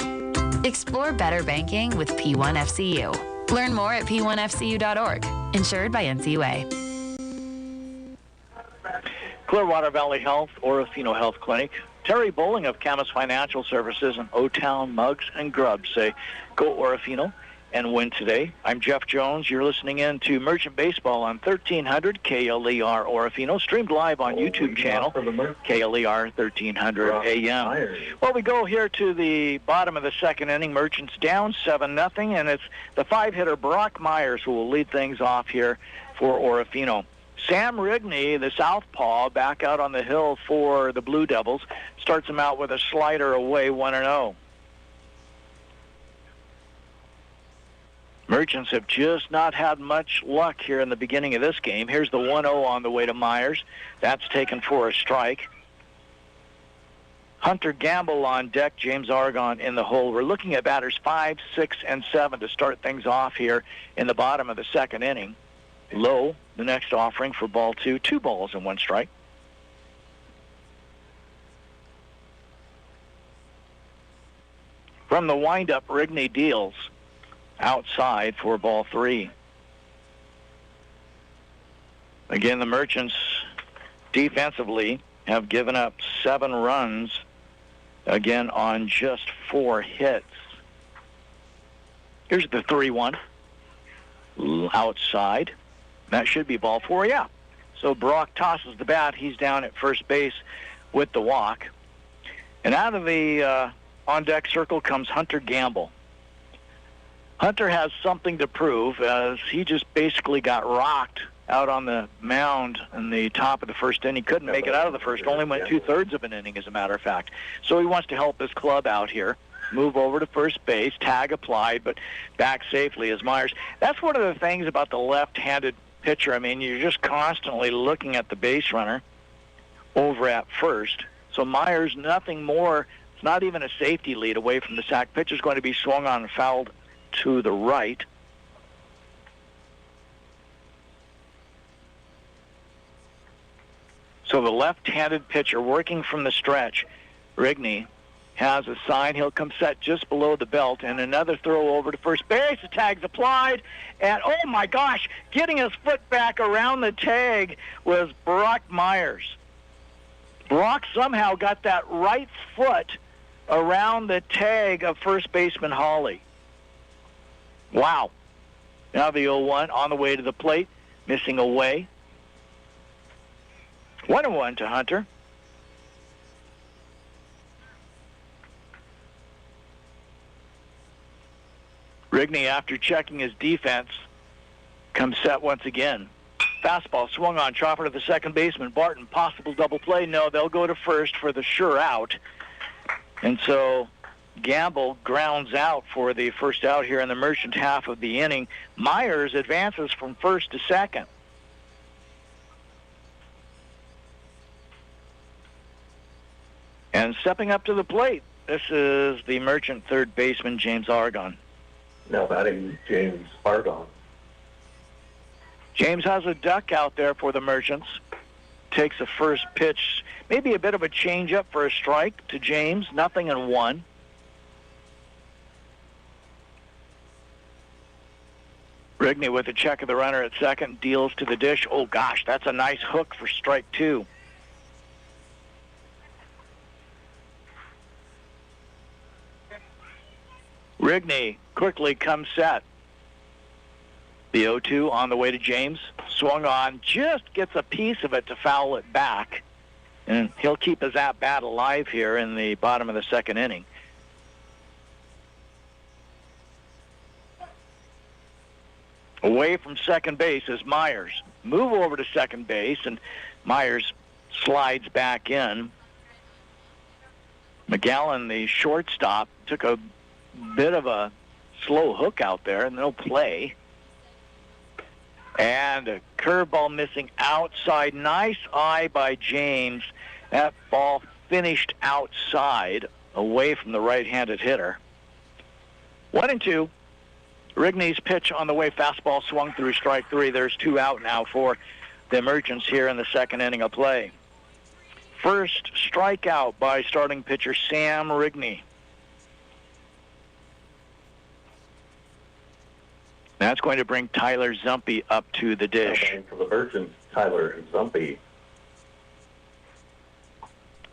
Explore better banking with P1FCU. Learn more at p1fcu.org. Insured by NCUA. Clearwater Valley Health, Orofino Health Clinic. Terry Bowling of Camas Financial Services and O-Town Mugs and Grubs say, go Orofino and win today. I'm Jeff Jones. You're listening in to Merchant Baseball on 1300 KLER Orofino, streamed live on YouTube channel, KLER 1300 AM. Well, we go here to the bottom of the second inning. Merchants down 7-0, and it's the 5-hitter Brock Myers who will lead things off here for Orofino. Sam Rigney, the southpaw, back out on the hill for the Blue Devils, starts him out with a slider away, 1-0. Merchants have just not had much luck here in the beginning of this game. Here's the 1-0 on the way to Myers. That's taken for a strike. Hunter Gamble on deck, James Argon in the hole. We're looking at batters 5, 6, and 7 to start things off here in the bottom of the second inning. Low, the next offering for ball 2, 2 balls and 1 strike. From the windup, Rigney deals outside for ball 3. Again, the Merchants defensively have given up 7 runs, again on just 4 hits. Here's the 3-1 outside. That should be ball 4, yeah. So Brock tosses the bat. He's down at first base with the walk. And out of the on-deck circle comes Hunter Gamble. Hunter has something to prove, as he just basically got rocked out on the mound in the top of the first inning. Couldn't make it out of the first, only went 2/3 of an inning, as a matter of fact. So he wants to help his club out here. Move over to first base, tag applied, but back safely as Myers. That's one of the things about the left-handed pitcher. I mean, you're just constantly looking at the base runner over at first. So Myers, nothing more. It's not even a safety lead away from the sack. Pitcher's going to be swung on and fouled to the right. So the left-handed pitcher working from the stretch, Rigney, has a sign. He'll come set just below the belt, and another throw over to first base. The tag's applied, and oh my gosh, getting his foot back around the tag was Brock Myers. Brock somehow got that right foot around the tag of first baseman Hawley. Wow. Now the 0-1 on the way to the plate, missing away. 1-1 to Hunter. Rigney, after checking his defense, comes set once again. Fastball swung on, chopper to the second baseman. Barton, possible double play. No, they'll go to first for the sure out. And so Gamble grounds out for the first out here in the Merchant half of the inning. Myers advances from first to second. And stepping up to the plate, this is the Merchant third baseman, James Argon. Now batting James Argon. James has a duck out there for the Merchants. Takes a first pitch, maybe a bit of a changeup for a strike to James, 0-1. Rigney with a check of the runner at second, deals to the dish. Oh gosh, that's a nice hook for strike 2. Rigney quickly comes set. The 0-2 on the way to James. Swung on, just gets a piece of it to foul it back. And he'll keep his at-bat alive here in the bottom of the second inning. Away from second base is Myers. Move over to second base, and Myers slides back in. McGowan, the shortstop, took a bit of a slow hook out there, and no play. And a curveball missing outside. Nice eye by James. That ball finished outside, away from the right-handed hitter. 1-2. Rigney's pitch on the way. Fastball swung through strike 3. There's 2 out now for the Merchants here in the second inning of play. First strikeout by starting pitcher Sam Rigney. That's going to bring Tyler Zumpy up to the dish. For the Merchants, Tyler Zumpy.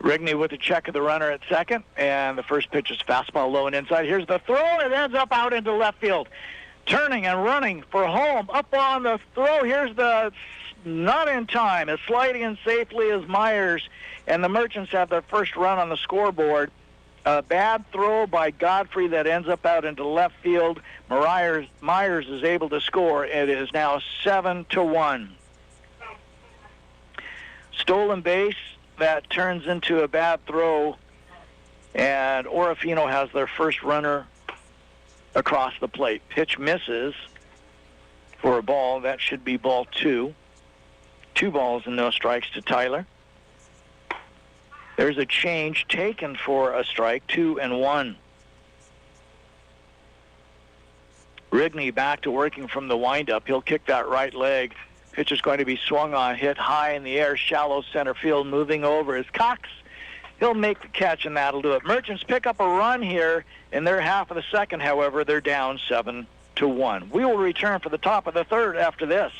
Rigney with a check of the runner at second, and the first pitch is fastball low and inside. Here's the throw. It ends up out into left field. Turning and running for home. Up on the throw. Here's the not in time. As sliding in safely as Myers, and the Merchants have their first run on the scoreboard. A bad throw by Godfrey that ends up out into left field. Myers is able to score. It is now 7-1. Stolen base that turns into a bad throw, and Orofino has their first runner across the plate. Pitch misses for a ball. That should be ball 2. 2 balls and no strikes to Tyler. There's a change taken for a strike, 2-1. Rigney back to working from the windup. He'll kick that right leg. Pitch is going to be swung on, hit high in the air, shallow center field, moving over is Cox. He'll make the catch, and that'll do it. Merchants pick up a run here in their half of the second. However, they're down 7-1. We will return for the top of the third after this.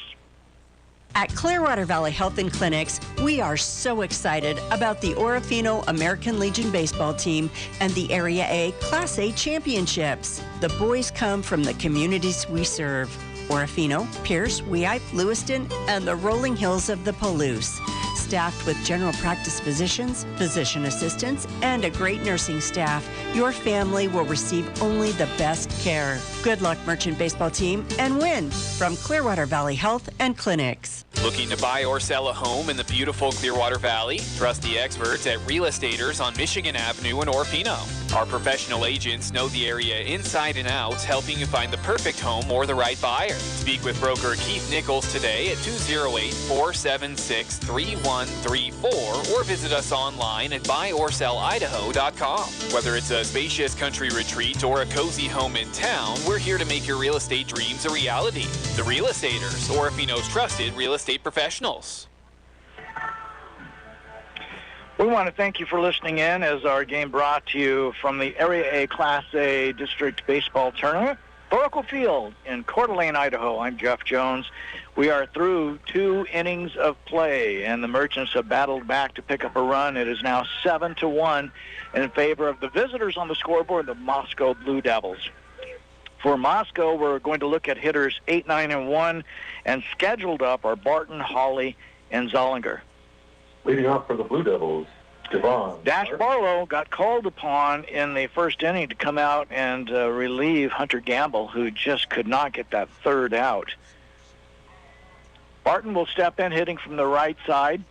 At Clearwater Valley Health and Clinics, we are so excited about the Orofino American Legion baseball team and the Area A Class A championships. The boys come from the communities we serve: Orofino, Pierce, Weippe, Lewiston, and the rolling hills of the Palouse. Staffed with general practice physicians, physician assistants, and a great nursing staff, your family will receive only the best care. Good luck, Merchant baseball team, and win from Clearwater Valley Health and Clinics. Looking to buy or sell a home in the beautiful Clearwater Valley? Trust the experts at Real Estaters on Michigan Avenue in Orofino. Our professional agents know the area inside and out, helping you find the perfect home or the right buyer. Speak with broker Keith Nichols today at 208-476-3134 or visit us online at buyorsellidaho.com. Whether it's a spacious country retreat or a cozy home in town, we're here to make your real estate dreams a reality. The Real Estaters, Orofino's trusted real estate professionals. We want to thank you for listening in as our game brought to you from the Area A Class A District Baseball Tournament. Oracle Field in Coeur d'Alene, Idaho. I'm Jeff Jones. We are through 2 innings of play, and the Merchants have battled back to pick up a run. It is now 7-1 in favor of the visitors on the scoreboard, the Moscow Blue Devils. For Moscow, we're going to look at hitters 8, 9, and 1, and scheduled up are Barton, Hawley, and Zollinger. Leading off for the Blue Devils, Devon. Dash Barlow got called upon in the first inning to come out and relieve Hunter Gamble, who just could not get that third out. Barton will step in, hitting from the right side.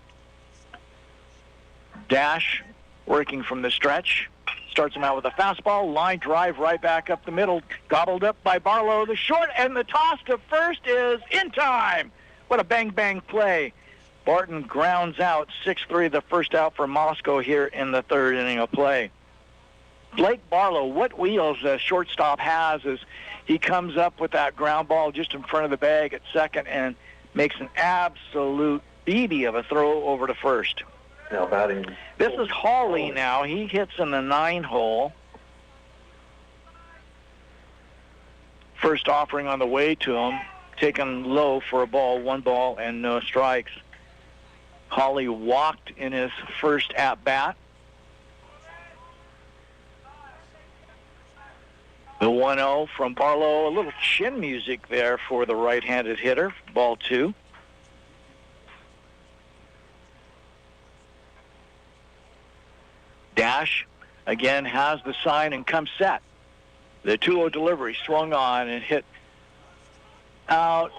Dash working from the stretch. Starts him out with a fastball. Line drive right back up the middle. Gobbled up by Barlow. The short and the toss to first is in time. What a bang-bang play. Barton grounds out 6-3, the first out for Moscow here in the third inning of play. Blake Barlow, what wheels the shortstop has is he comes up with that ground ball just in front of the bag at second and makes an absolute beauty of a throw over to first. Now batting. This is Hawley now. He hits in the 9 hole. First offering on the way to him, taken low for a ball, 1 ball and no strikes. Hawley walked in his first at-bat. The 1-0 from Barlow, a little chin music there for the right-handed hitter, ball 2. Dash, again, has the sign and comes set. The 2-0 delivery swung on and hit out.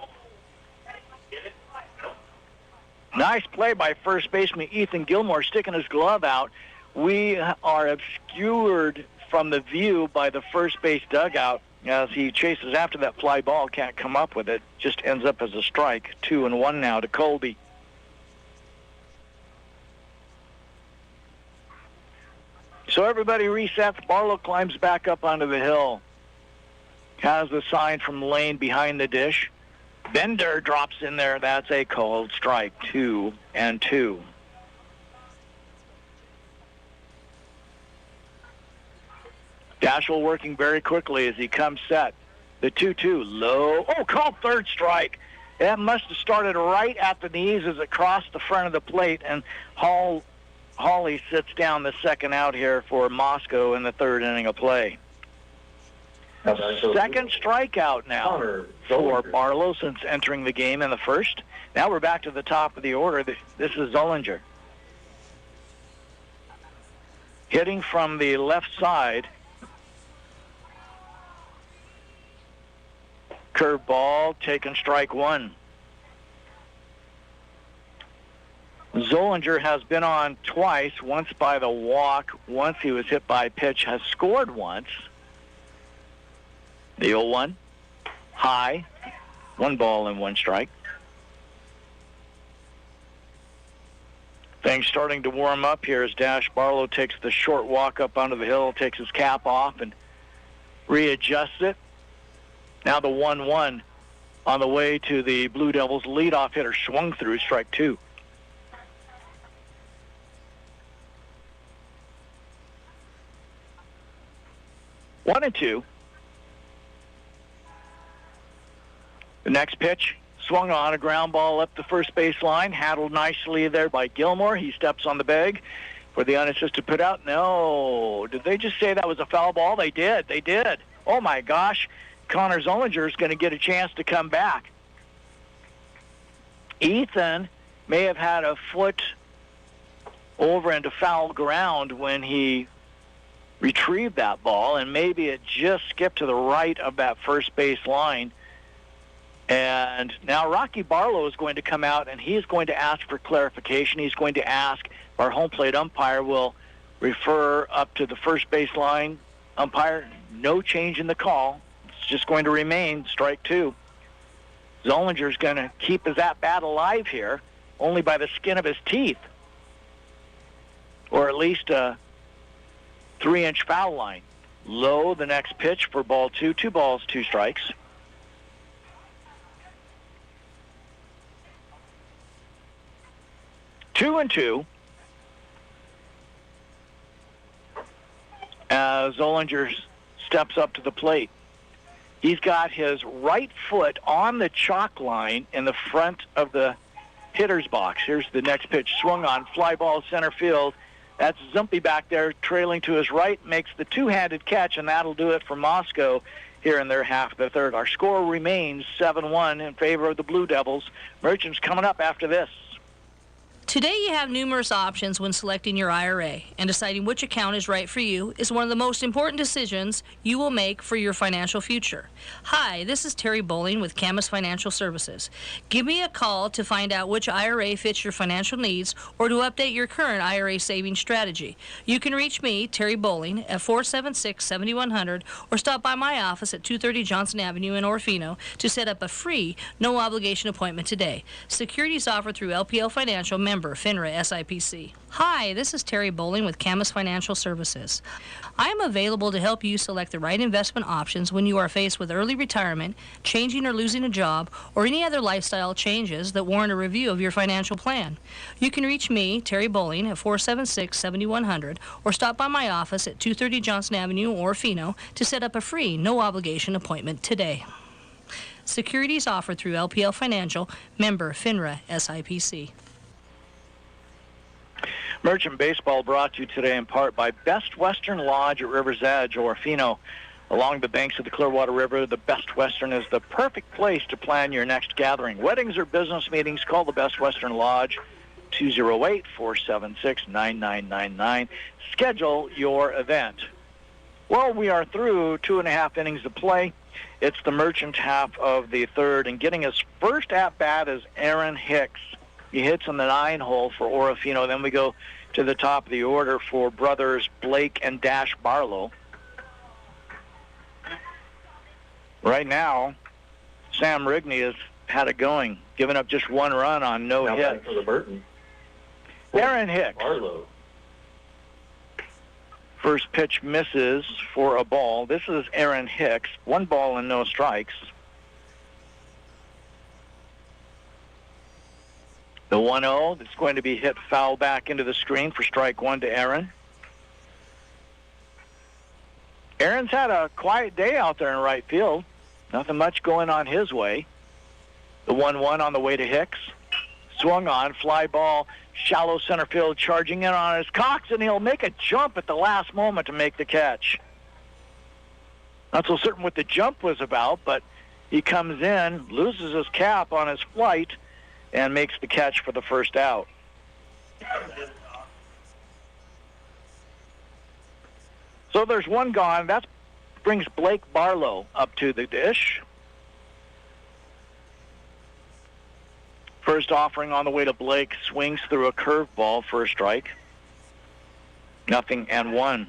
Nice play by first baseman Ethan Gilmore, sticking his glove out. We are obscured from the view by the first base dugout as he chases after that fly ball, can't come up with it, just ends up as a strike. 2-1 now to Colby. So everybody resets. Barlow climbs back up onto the hill. Has the sign from Lane behind the dish. Bender drops in there. That's a called strike. 2-2. Dashel working very quickly as he comes set. The 2-2 low. Oh, called third strike. That must have started right at the knees as it crossed the front of the plate, and Hawley sits down the second out here for Moscow in the third inning of play. Second strikeout now for Barlow since entering the game in the first. Now we're back to the top of the order. This is Zollinger. Hitting from the left side. Curveball, taken strike 1. Zollinger has been on twice, once by the walk, once he was hit by a pitch, has scored once. The 0-1, high, 1 ball and 1 strike. Things starting to warm up here as Dash Barlow takes the short walk up onto the hill, takes his cap off and readjusts it. Now the 1-1 on the way to the Blue Devils. Leadoff hitter swung through, strike 2. One and 2. The next pitch, swung on, a ground ball up the first base line, handled nicely there by Gilmore. He steps on the bag for the unassisted put out. No, did they just say that was a foul ball? They did. Oh my gosh, Connor Zollinger is going to get a chance to come back. Ethan may have had a foot over into foul ground when he retrieved that ball, and maybe it just skipped to the right of that first base line. And now Rocky Barlow is going to come out, and he's going to ask for clarification. He's going to ask, our home plate umpire will refer up to the first base line umpire. No change in the call. It's just going to remain strike 2. Zollinger's going to keep his at-bat alive here, only by the skin of his teeth, or at least a 3-inch foul line. Low, the next pitch for ball 2. 2 balls, 2 strikes. Two and 2. as Zollinger steps up to the plate. He's got his right foot on the chalk line in the front of the hitter's box. Here's the next pitch. Swung on, fly ball center field. That's Zumpy back there trailing to his right, makes the two-handed catch, and that'll do it for Moscow here in their half of the third. Our score remains 7-1 in favor of the Blue Devils. Merchants coming up after this. Today you have numerous options when selecting your IRA, and deciding which account is right for you is one of the most important decisions you will make for your financial future. Hi, this is Terry Bowling with Camus Financial Services. Give me a call to find out which IRA fits your financial needs or to update your current IRA savings strategy. You can reach me, Terry Bowling, at 476-7100 or stop by my office at 230 Johnson Avenue in Orofino to set up a free, no-obligation appointment today. Securities offered through LPL Financial, member FINRA SIPC. Hi, this is Terry Bowling with Camus Financial Services. I am available to help you select the right investment options when you are faced with early retirement, changing or losing a job, or any other lifestyle changes that warrant a review of your financial plan. You can reach me, Terry Bowling, at 476-7100 or stop by my office at 230 Johnson Avenue, Orofino, to set up a free, no-obligation appointment today. Securities offered through LPL Financial, member FINRA SIPC. Merchant Baseball brought to you today in part by Best Western Lodge at River's Edge, Orofino. Along the banks of the Clearwater River, the Best Western is the perfect place to plan your next gathering. Weddings or business meetings, call the Best Western Lodge, 208-476-9999. Schedule your event. Well, we are through 2.5 innings of play. It's the Merchant half of the third, and getting his first at-bat is Aaron Hicks. He hits on the 9-hole for Orofino. Then we go to the top of the order for brothers Blake and Dash Barlow. Right now, Sam Rigney has had it going, giving up just one run on no hits. For the Burton. Aaron Hicks. Barlow. First pitch misses for a ball. This is Aaron Hicks. 1 ball and no strikes. The 1-0 that's going to be hit foul back into the screen for strike one to Aaron. Aaron's had a quiet day out there in right field. Nothing much going on his way. The 1-1 on the way to Hicks. Swung on, fly ball, shallow center field, charging in on his Cox, and he'll make a jump at the last moment to make the catch. Not so certain what the jump was about, but he comes in, loses his cap on his flight, and makes the catch for the first out. So there's one gone. That brings Blake Barlow up to the dish. First offering on the way to Blake, swings through a curveball for a strike. 0-1.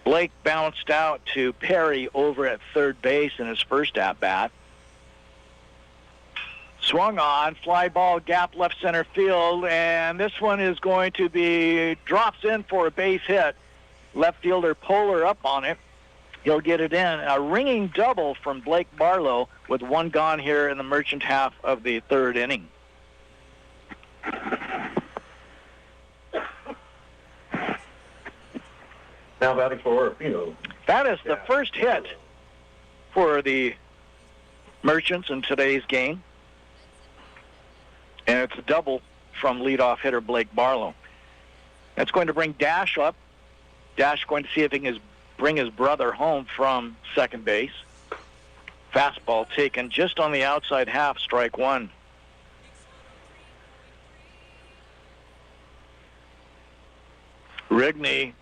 Blake bounced out to Perry over at third base in his first at-bat. Swung on, fly ball, gap left center field, and this one is going to be, drops in for a base hit. Left fielder Polar up on it. He'll get it in. A ringing double from Blake Barlow with one gone here in the Merchant half of the third inning. Now batting for Orofino. That is the first hit for the Merchants in today's game. And it's a double from leadoff hitter Blake Barlow. That's going to bring Dash up. Dash going to see if he can bring his brother home from second base. Fastball taken just on the outside half, strike one. Rigney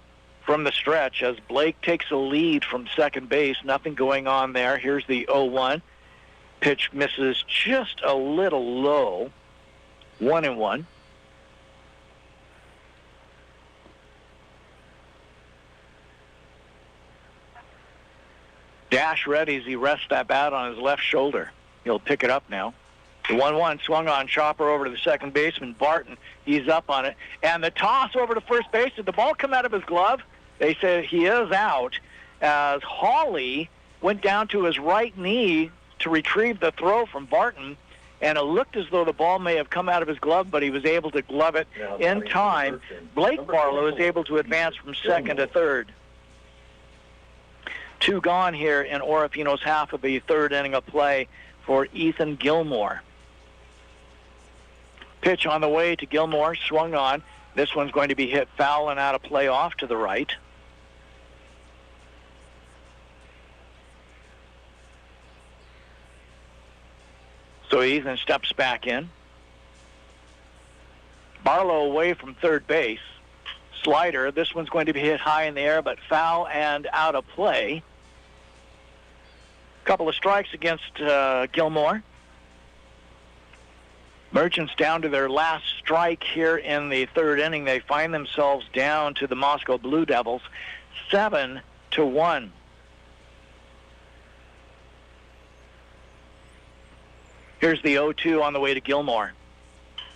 from the stretch as Blake takes a lead from second base. Nothing going on there. Here's the 0-1. Pitch misses just a little low. 1-1. Dash ready as he rests that bat on his left shoulder. He'll pick it up now. The 1-1 swung on, chopper over to the second baseman, Barton. He's up on it. And the toss over to first base. Did the ball come out of his glove? They say he is out as Hawley went down to his right knee to retrieve the throw from Barton. And it looked as though the ball may have come out of his glove, but he was able to glove it in time. Blake Barlow is able to advance from second to third. 2 gone here in Orofino's half of the third inning of play for Ethan Gilmore. Pitch on the way to Gilmore, swung on. This one's going to be hit foul and out of play off to the right. So Ethan steps back in. Barlow away from third base. Slider. This one's going to be hit high in the air, but foul and out of play. Couple of strikes against Gilmore. Merchants down to their last strike here in the third inning. They find themselves down to the Moscow Blue Devils, 7-1. Here's the 0-2 on the way to Gilmore.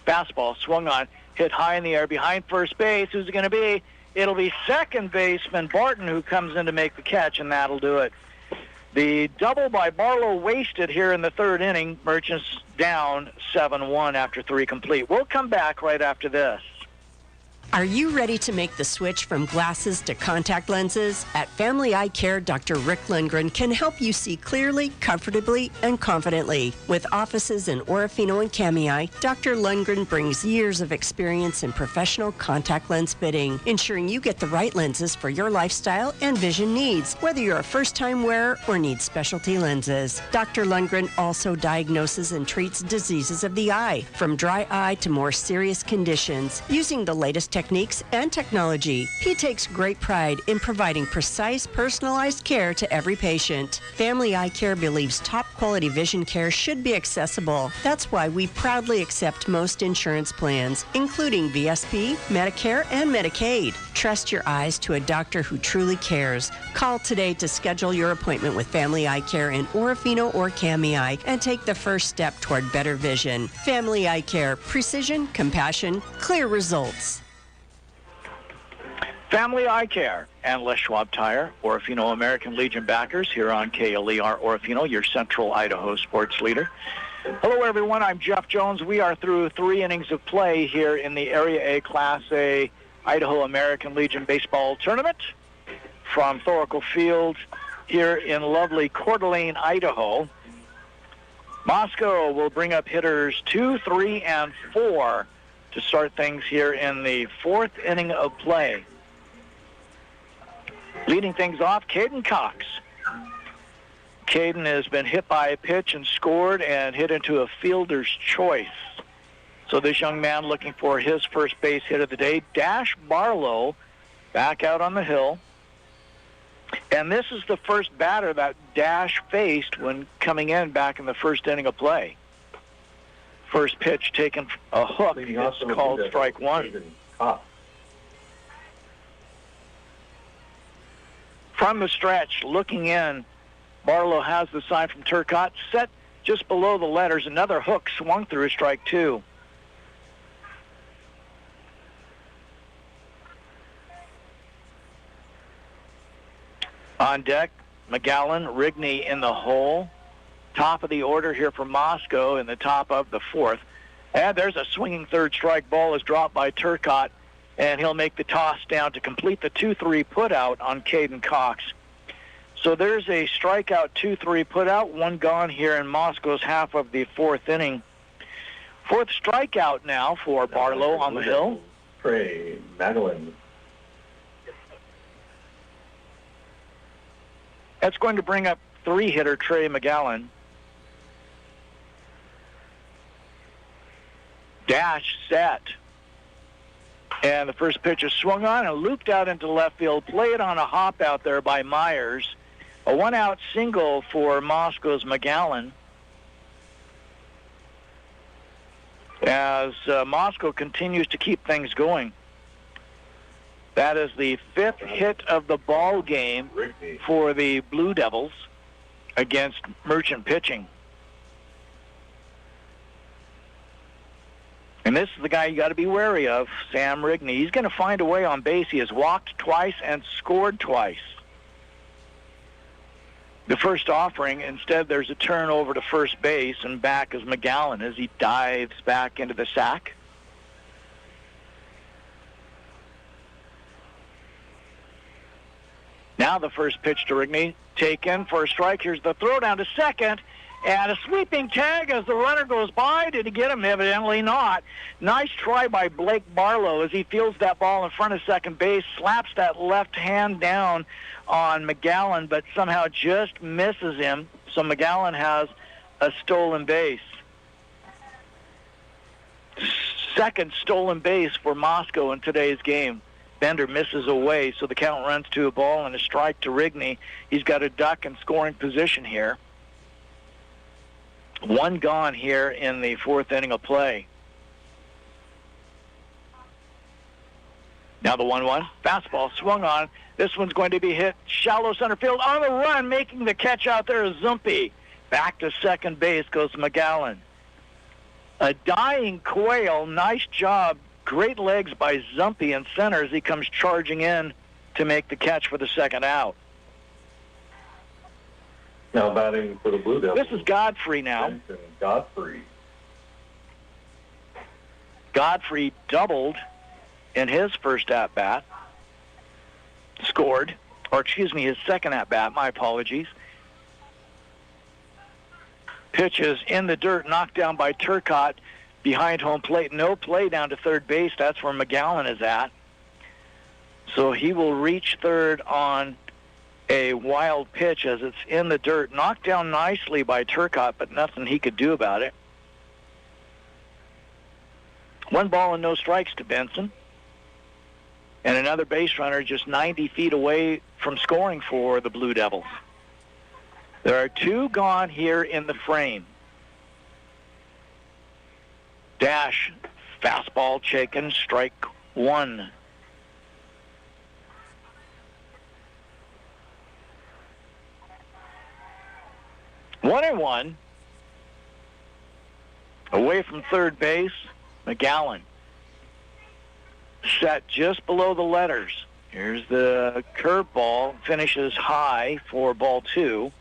Fastball swung on, hit high in the air behind first base. Who's it going to be? It'll be second baseman Barton who comes in to make the catch, and that'll do it. The double by Barlow wasted here in the third inning. Merchants down 7-1 after 3 complete. We'll come back right after this. Are you ready to make the switch from glasses to contact lenses? At Family Eye Care, Dr. Rick Lundgren can help you see clearly, comfortably, and confidently. With offices in Orofino and Kamei, Dr. Lundgren brings years of experience in professional contact lens fitting, ensuring you get the right lenses for your lifestyle and vision needs, whether you're a first-time wearer or need specialty lenses. Dr. Lundgren also diagnoses and treats diseases of the eye, from dry eye to more serious conditions, using the latest techniques and technology. He takes great pride in providing precise, personalized care to every patient. Family Eye Care believes top quality vision care should be accessible. That's why we proudly accept most insurance plans, including VSP, Medicare, and Medicaid. Trust your eyes to a doctor who truly cares. Call today to schedule your appointment with Family Eye Care in Orofino or Kamei and take the first step toward better vision. Family Eye Care, precision, compassion, clear results. Family Eye Care and Les Schwab Tire, Orofino American Legion backers here on KLER Orofino, your central Idaho sports leader. Hello, everyone. I'm Jeff Jones. We are through 3 innings of play here in the Area A Class A Idaho American Legion baseball tournament from Thoracle Field here in lovely Coeur d'Alene, Idaho. Moscow will bring up hitters 2, 3, and 4 to start things here in the 4th inning of play. Leading things off, Caden Cox. Caden has been hit by a pitch and scored and hit into a fielder's choice. So this young man looking for his first base hit of the day. Dash Barlow back out on the hill. And this is the first batter that Dash faced when coming in back in the first inning of play. First pitch taken a hook. It's called strike 1. From the stretch, looking in, Barlow has the sign from Turcotte set just below the letters. Another hook swung through, strike 2. On deck, McGowan, Rigney in the hole. Top of the order here for Moscow in the top of the 4th. And there's a swinging third strike. Ball is dropped by Turcotte, and he'll make the toss down to complete the 2-3 putout on Caden Cox. So there's a strikeout 2-3 putout, 1 gone here in Moscow's half of the 4th inning. 4th strikeout now for Barlow on the hill. Trey Madeline. That's going to bring up 3-hitter Trey McGowan. Dash set. And the first pitch is swung on and looped out into left field. Played on a hop out there by Myers. A 1-out single for Moscow's McGowan. As Moscow continues to keep things going. That is the 5th hit of the ball game for the Blue Devils against Merchant pitching. And this is the guy you got to be wary of, Sam Rigney. He's going to find a way on base. He has walked twice and scored twice. The first offering, instead there's a turn over to first base, and back is McGowan as he dives back into the sack. Now the first pitch to Rigney, taken for a strike. Here's the throw down to second, and a sweeping tag as the runner goes by. Did he get him? Evidently not. Nice try by Blake Barlow as he fields that ball in front of second base, slaps that left hand down on McGowan, but somehow just misses him. So McGowan has a stolen base. Second stolen base for Moscow in today's game. Bender misses away, so the count runs to a ball and a strike to Rigney. He's got a duck in scoring position here. One gone here in the fourth inning of play. Now the 1-1. Fastball swung on. This one's going to be hit shallow center field. On the run, making the catch out there is Zumpy. Back to second base goes McGowan. A dying Quail. Nice job. Great legs by Zumpy in center as he comes charging in to make the catch for the second out. Now batting for the Blue Devils. This is Godfrey now. Godfrey. Godfrey doubled in his first at-bat. Scored. Or excuse me, his second at-bat. My apologies. Pitch is in the dirt, knocked down by Turcotte behind home plate. No play down to third base. That's where McGowan is at. So he will reach third on a wild pitch as it's in the dirt. Knocked down nicely by Turcotte, but nothing he could do about it. 1 ball and no strikes to Benson. And another base runner just 90 feet away from scoring for the Blue Devils. There are 2 gone here in the frame. Dash, fastball taken, strike 1. One and one. Away from third base, McGowan. Set just below the letters. Here's the curveball, finishes high for ball 2.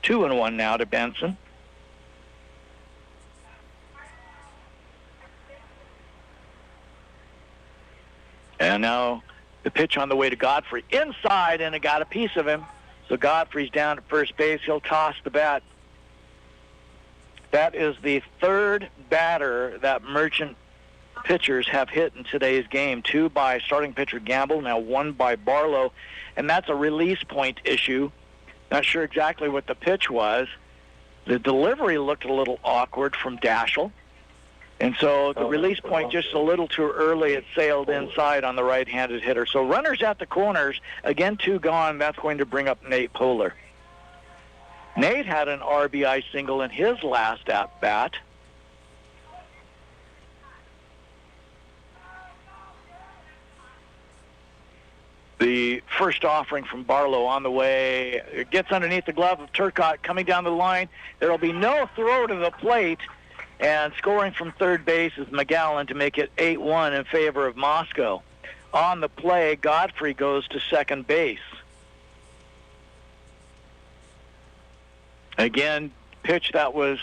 2-1 now to Benson. And now the pitch on the way to Godfrey. Inside, and it got a piece of him. So Godfrey's down at first base. He'll toss the bat. That is the third batter that Merchant pitchers have hit in today's game. 2 by starting pitcher Gamble, now 1 by Barlow. And that's a release point issue. Not sure exactly what the pitch was. The delivery looked a little awkward from Daschle. And so the release point just a little too early. It sailed inside on the right-handed hitter. So runners at the corners. Again, 2 gone. That's going to bring up Nate Poehler. Nate had an RBI single in his last at-bat. The first offering from Barlow on the way. It gets underneath the glove of Turcotte coming down the line. There will be no throw to the plate. And scoring from third base is McGowan to make it 8-1 in favor of Moscow. On the play, Godfrey goes to second base. Again, pitch that was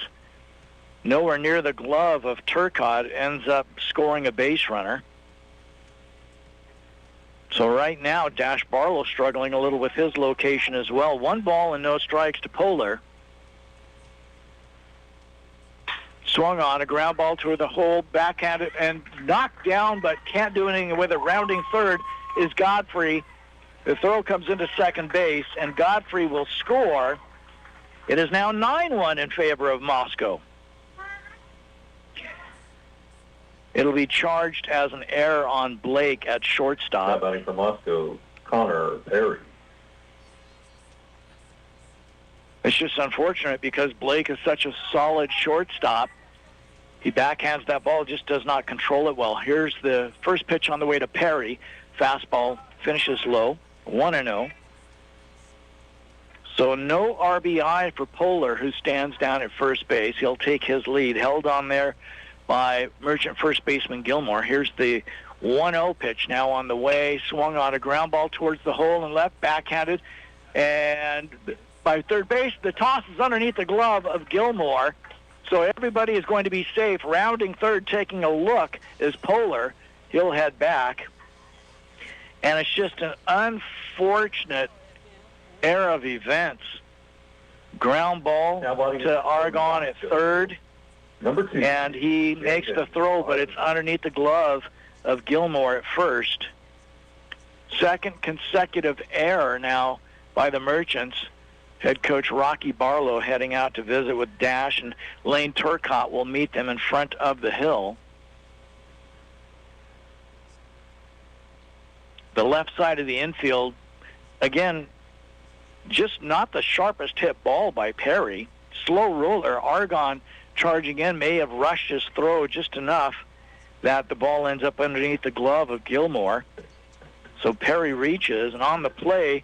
nowhere near the glove of Turcotte ends up scoring a base runner. So right now, Dash Barlow struggling a little with his location as well. 1 ball and no strikes to Poehler. Swung on, a ground ball toward the hole, backhanded and knocked down, but can't do anything with it. Rounding third is Godfrey. The throw comes into second base, and Godfrey will score. It is now 9-1 in favor of Moscow. It'll be charged as an error on Blake at shortstop. Batting for Moscow, Connor Perry. It's just unfortunate because Blake is such a solid shortstop. He backhands that ball, just does not control it well. Here's the first pitch on the way to Perry. Fastball finishes low, 1-0. So no RBI for Poehler, who stands down at first base. He'll take his lead. Held on there by Merchant first baseman Gilmore. Here's the 1-0 pitch now on the way. Swung on a ground ball towards the hole and left, backhanded. And by third base, the toss is underneath the glove of Gilmore. So everybody is going to be safe. Rounding third, taking a look, is Poehler. He'll head back. And it's just an unfortunate air of events. Ground ball to Argonne at third. Number 2. And he makes the throw, but it's underneath the glove of Gilmore at first. Second consecutive error now by the Merchants. Head coach Rocky Barlow heading out to visit with Dash, and Lane Turcotte will meet them in front of the hill. The left side of the infield, again, just not the sharpest hit ball by Perry. Slow roller. Argonne charging in may have rushed his throw just enough that the ball ends up underneath the glove of Gilmore. So Perry reaches, and on the play,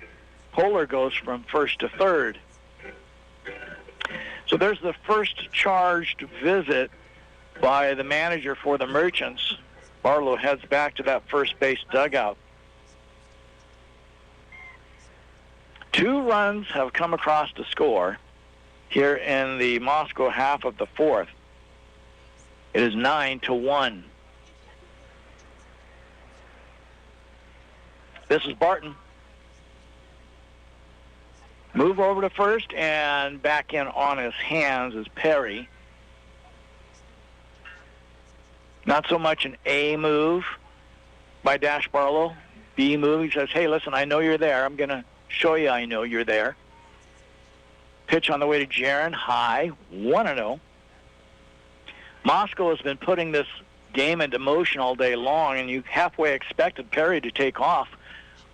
Polar goes from first to third. So there's the first charged visit by the manager for the Merchants. Barlow heads back to that first base dugout. 2 runs have come across to score here in the Moscow half of the fourth. It is 9-1. This is Barton. Move over to first, and back in on his hands is Perry. Not so much an A move by Dash Barlow. B move. He says, hey, listen, I know you're there. I'm going to show you I know you're there. Pitch on the way to Jaron. High. 1-0. Moscow has been putting this game into motion all day long, and you halfway expected Perry to take off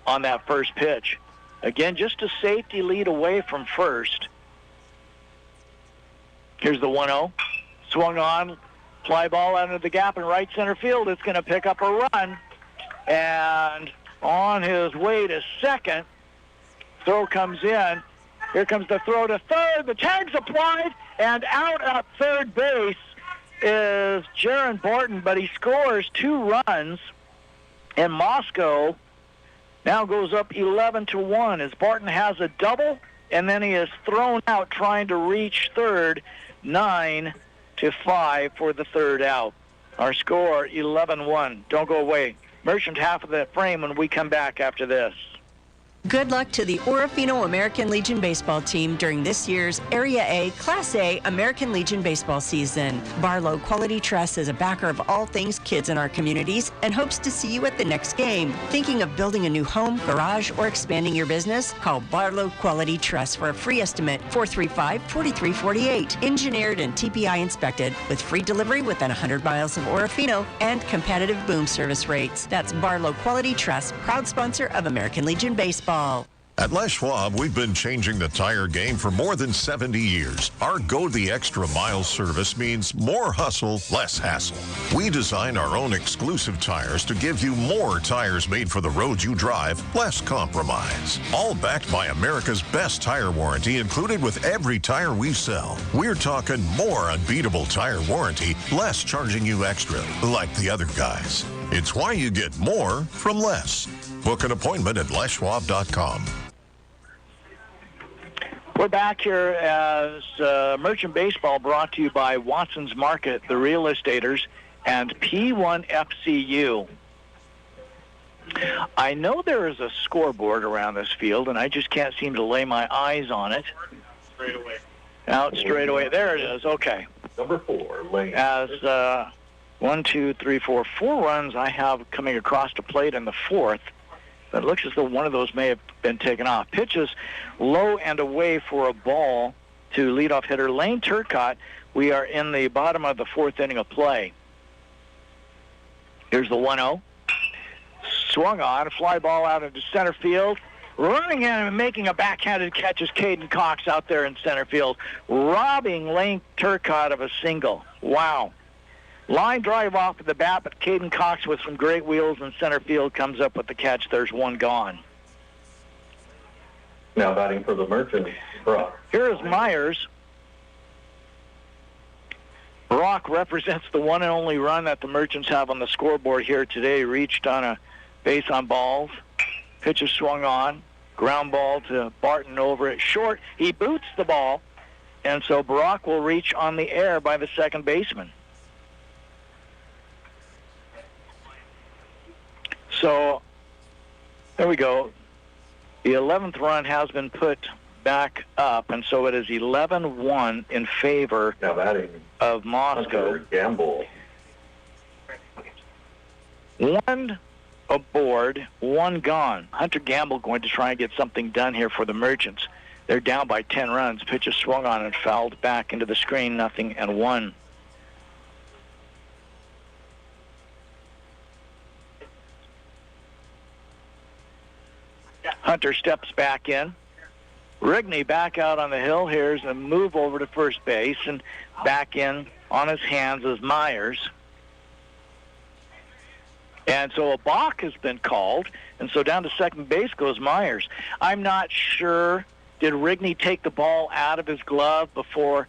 on that first pitch. Again, just a safety lead away from first. Here's the 1-0. Swung on. Fly ball out into the gap in right center field. It's going to pick up a run. And on his way to second, throw comes in. Here comes the throw to third. The tag's applied, and out at third base is Jaron Barton, but he scores 2 runs, and Moscow now goes up 11-1 as Barton has a double, and then he is thrown out trying to reach third. 9-5 for the third out. Our score 11-1. Don't go away. Merchant half of the frame when we come back after this. Good luck to the Orofino American Legion baseball team during this year's Area A Class A American Legion baseball season. Barlow Quality Trust is a backer of all things kids in our communities and hopes to see you at the next game. Thinking of building a new home, garage, or expanding your business? Call Barlow Quality Trust for a free estimate. 435-4348. Engineered and TPI inspected with free delivery within 100 miles of Orofino and competitive boom service rates. That's Barlow Quality Trust, proud sponsor of American Legion Baseball. At Les Schwab, we've been changing the tire game for more than 70 years. Our Go the Extra Mile service means more hustle, less hassle. We design our own exclusive tires to give you more tires made for the roads you drive, less compromise. All backed by America's best tire warranty included with every tire we sell. We're talking more unbeatable tire warranty, less charging you extra, like the other guys. It's why you get more from less. Book an appointment at leschwab.com. We're back here as Merchant Baseball brought to you by Watson's Market, the Real Estaters, and P1FCU. I know there is a scoreboard around this field, and I just can't seem to lay my eyes on it. Straight away. Out straight away. There it is. Okay. Number 4, Lane. As 4 runs I have coming across the plate in the fourth. It looks as though one of those may have been taken off. Pitches low and away for a ball to leadoff hitter Lane Turcotte. We are in the bottom of the fourth inning of play. Here's the 1-0. Swung on, a fly ball out into center field. Running in and making a backhanded catch is Caden Cox out there in center field, robbing Lane Turcotte of a single. Wow. Line drive off of the bat, but Caden Cox with some great wheels in center field comes up with the catch. There's one gone. Now batting for the Merchants, Brock. Here is Myers. Brock represents the one and only run that the Merchants have on the scoreboard here today. Reached on a base on balls. Pitch is swung on. Ground ball to Barton over at short. He boots the ball, and so Brock will reach on the air by the second baseman. So, there we go. The 11th run has been put back up, and so it is 11-1 in favor of Moscow. Gamble. One aboard, one gone. Hunter Gamble going to try and get something done here for the Merchants. They're down by 10 runs. Pitch is swung on and fouled back into the screen, 0-1. Hunter steps back in. Rigney back out on the hill. Here's a move over to first base, and back in on his hands is Myers. And so a balk has been called, and so down to second base goes Myers. I'm not sure, did Rigney take the ball out of his glove before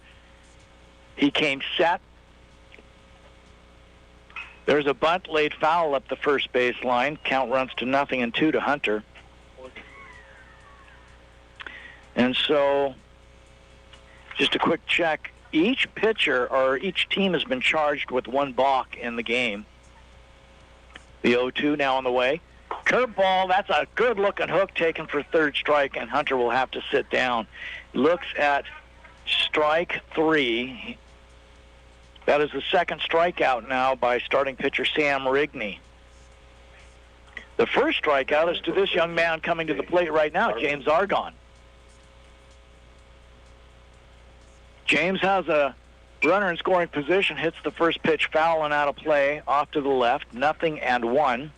he came set? There's a bunt laid foul up the first base line. Count runs to 0-2 to Hunter. And so, just a quick check. Each pitcher or each team has been charged with one balk in the game. The 0-2 now on the way. Curveball, that's a good-looking hook taken for third strike, and Hunter will have to sit down. Looks at strike 3. That is the second strikeout now by starting pitcher Sam Rigney. The first strikeout is to this young man coming to the plate right now, James Argon. James has a runner in scoring position, hits the first pitch foul and out of play, off to the left, 0-1.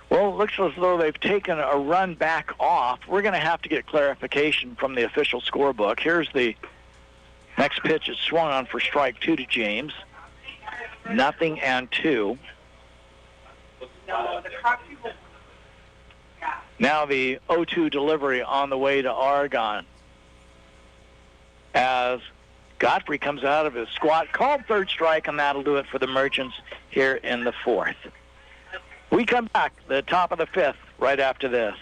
Well, it looks as though they've taken a run back off. We're going to have to get clarification from the official scorebook. Here's the next pitch. Is swung on for strike 2 to James. 0-2. Now the 0-2 delivery on the way to Argon, as Godfrey comes out of his squat, called third strike, and that'll do it for the Merchants here in the fourth. We come back, the top of the fifth, right after this.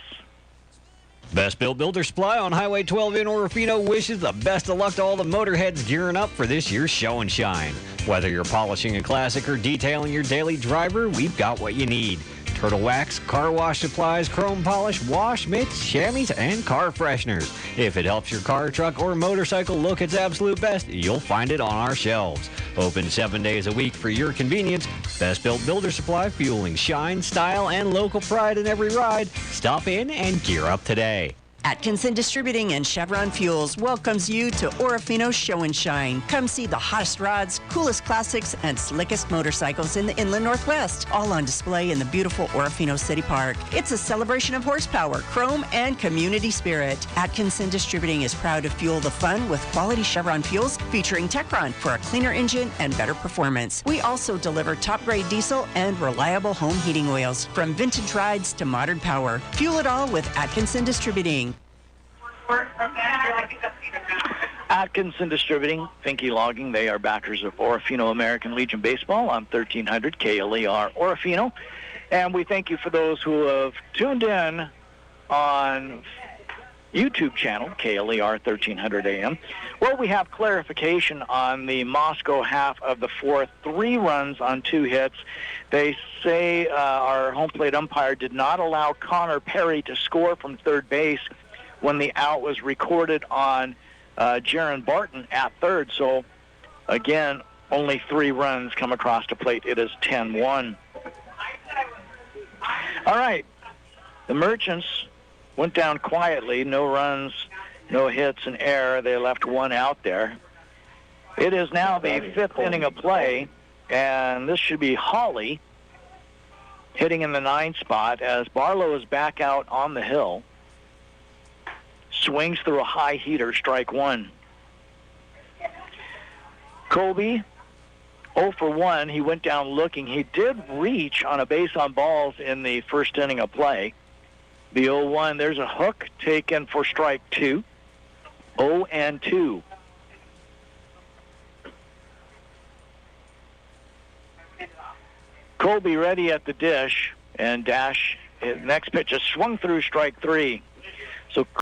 Best Built Builder Supply on Highway 12 in Orofino wishes the best of luck to all the motorheads gearing up for this year's show and shine. Whether you're polishing a classic or detailing your daily driver, we've got what you need. Turtle wax, car wash supplies, chrome polish, wash mitts, chamois, and car fresheners. If it helps your car, truck, or motorcycle look its absolute best, you'll find it on our shelves. Open 7 days a week for your convenience. Best Built Builder Supply, fueling shine, style, and local pride in every ride. Stop in and gear up today. Atkinson Distributing and Chevron Fuels welcomes you to Orofino Show and Shine. Come see the hottest rods, coolest classics, and slickest motorcycles in the Inland Northwest, all on display in the beautiful Orofino City Park. It's a celebration of horsepower, chrome, and community spirit. Atkinson Distributing is proud to fuel the fun with quality Chevron fuels featuring Techron for a cleaner engine and better performance. We also deliver top-grade diesel and reliable home heating oils, from vintage rides to modern power. Fuel it all with Atkinson Distributing. Atkinson Distributing, Finke Logging, they are backers of Orofino American Legion Baseball on 1300 KLER Orofino. And we thank you for those who have tuned in on YouTube channel, KLER 1300 AM. Well, we have clarification on the Moscow half of the fourth. 3 runs on 2 hits. They say our home plate umpire did not allow Connor Perry to score from third base when the out was recorded on Jaron Barton at third. So, again, only 3 runs come across the plate. It is 10-1. All right. The Merchants went down quietly. No runs, no hits, and error. They left 1 out there. It is now the 5th inning of play, and this should be Hawley hitting in the 9 spot as Barlow is back out on the hill. Swings through a high heater, strike 1. Colby, 0 for 1. He went down looking. He did reach on a base on balls in the first inning of play. The 0-1, there's a hook taken for strike 2. 0-2. Colby ready at the dish, and Dash, his next pitch is swung through strike 3. So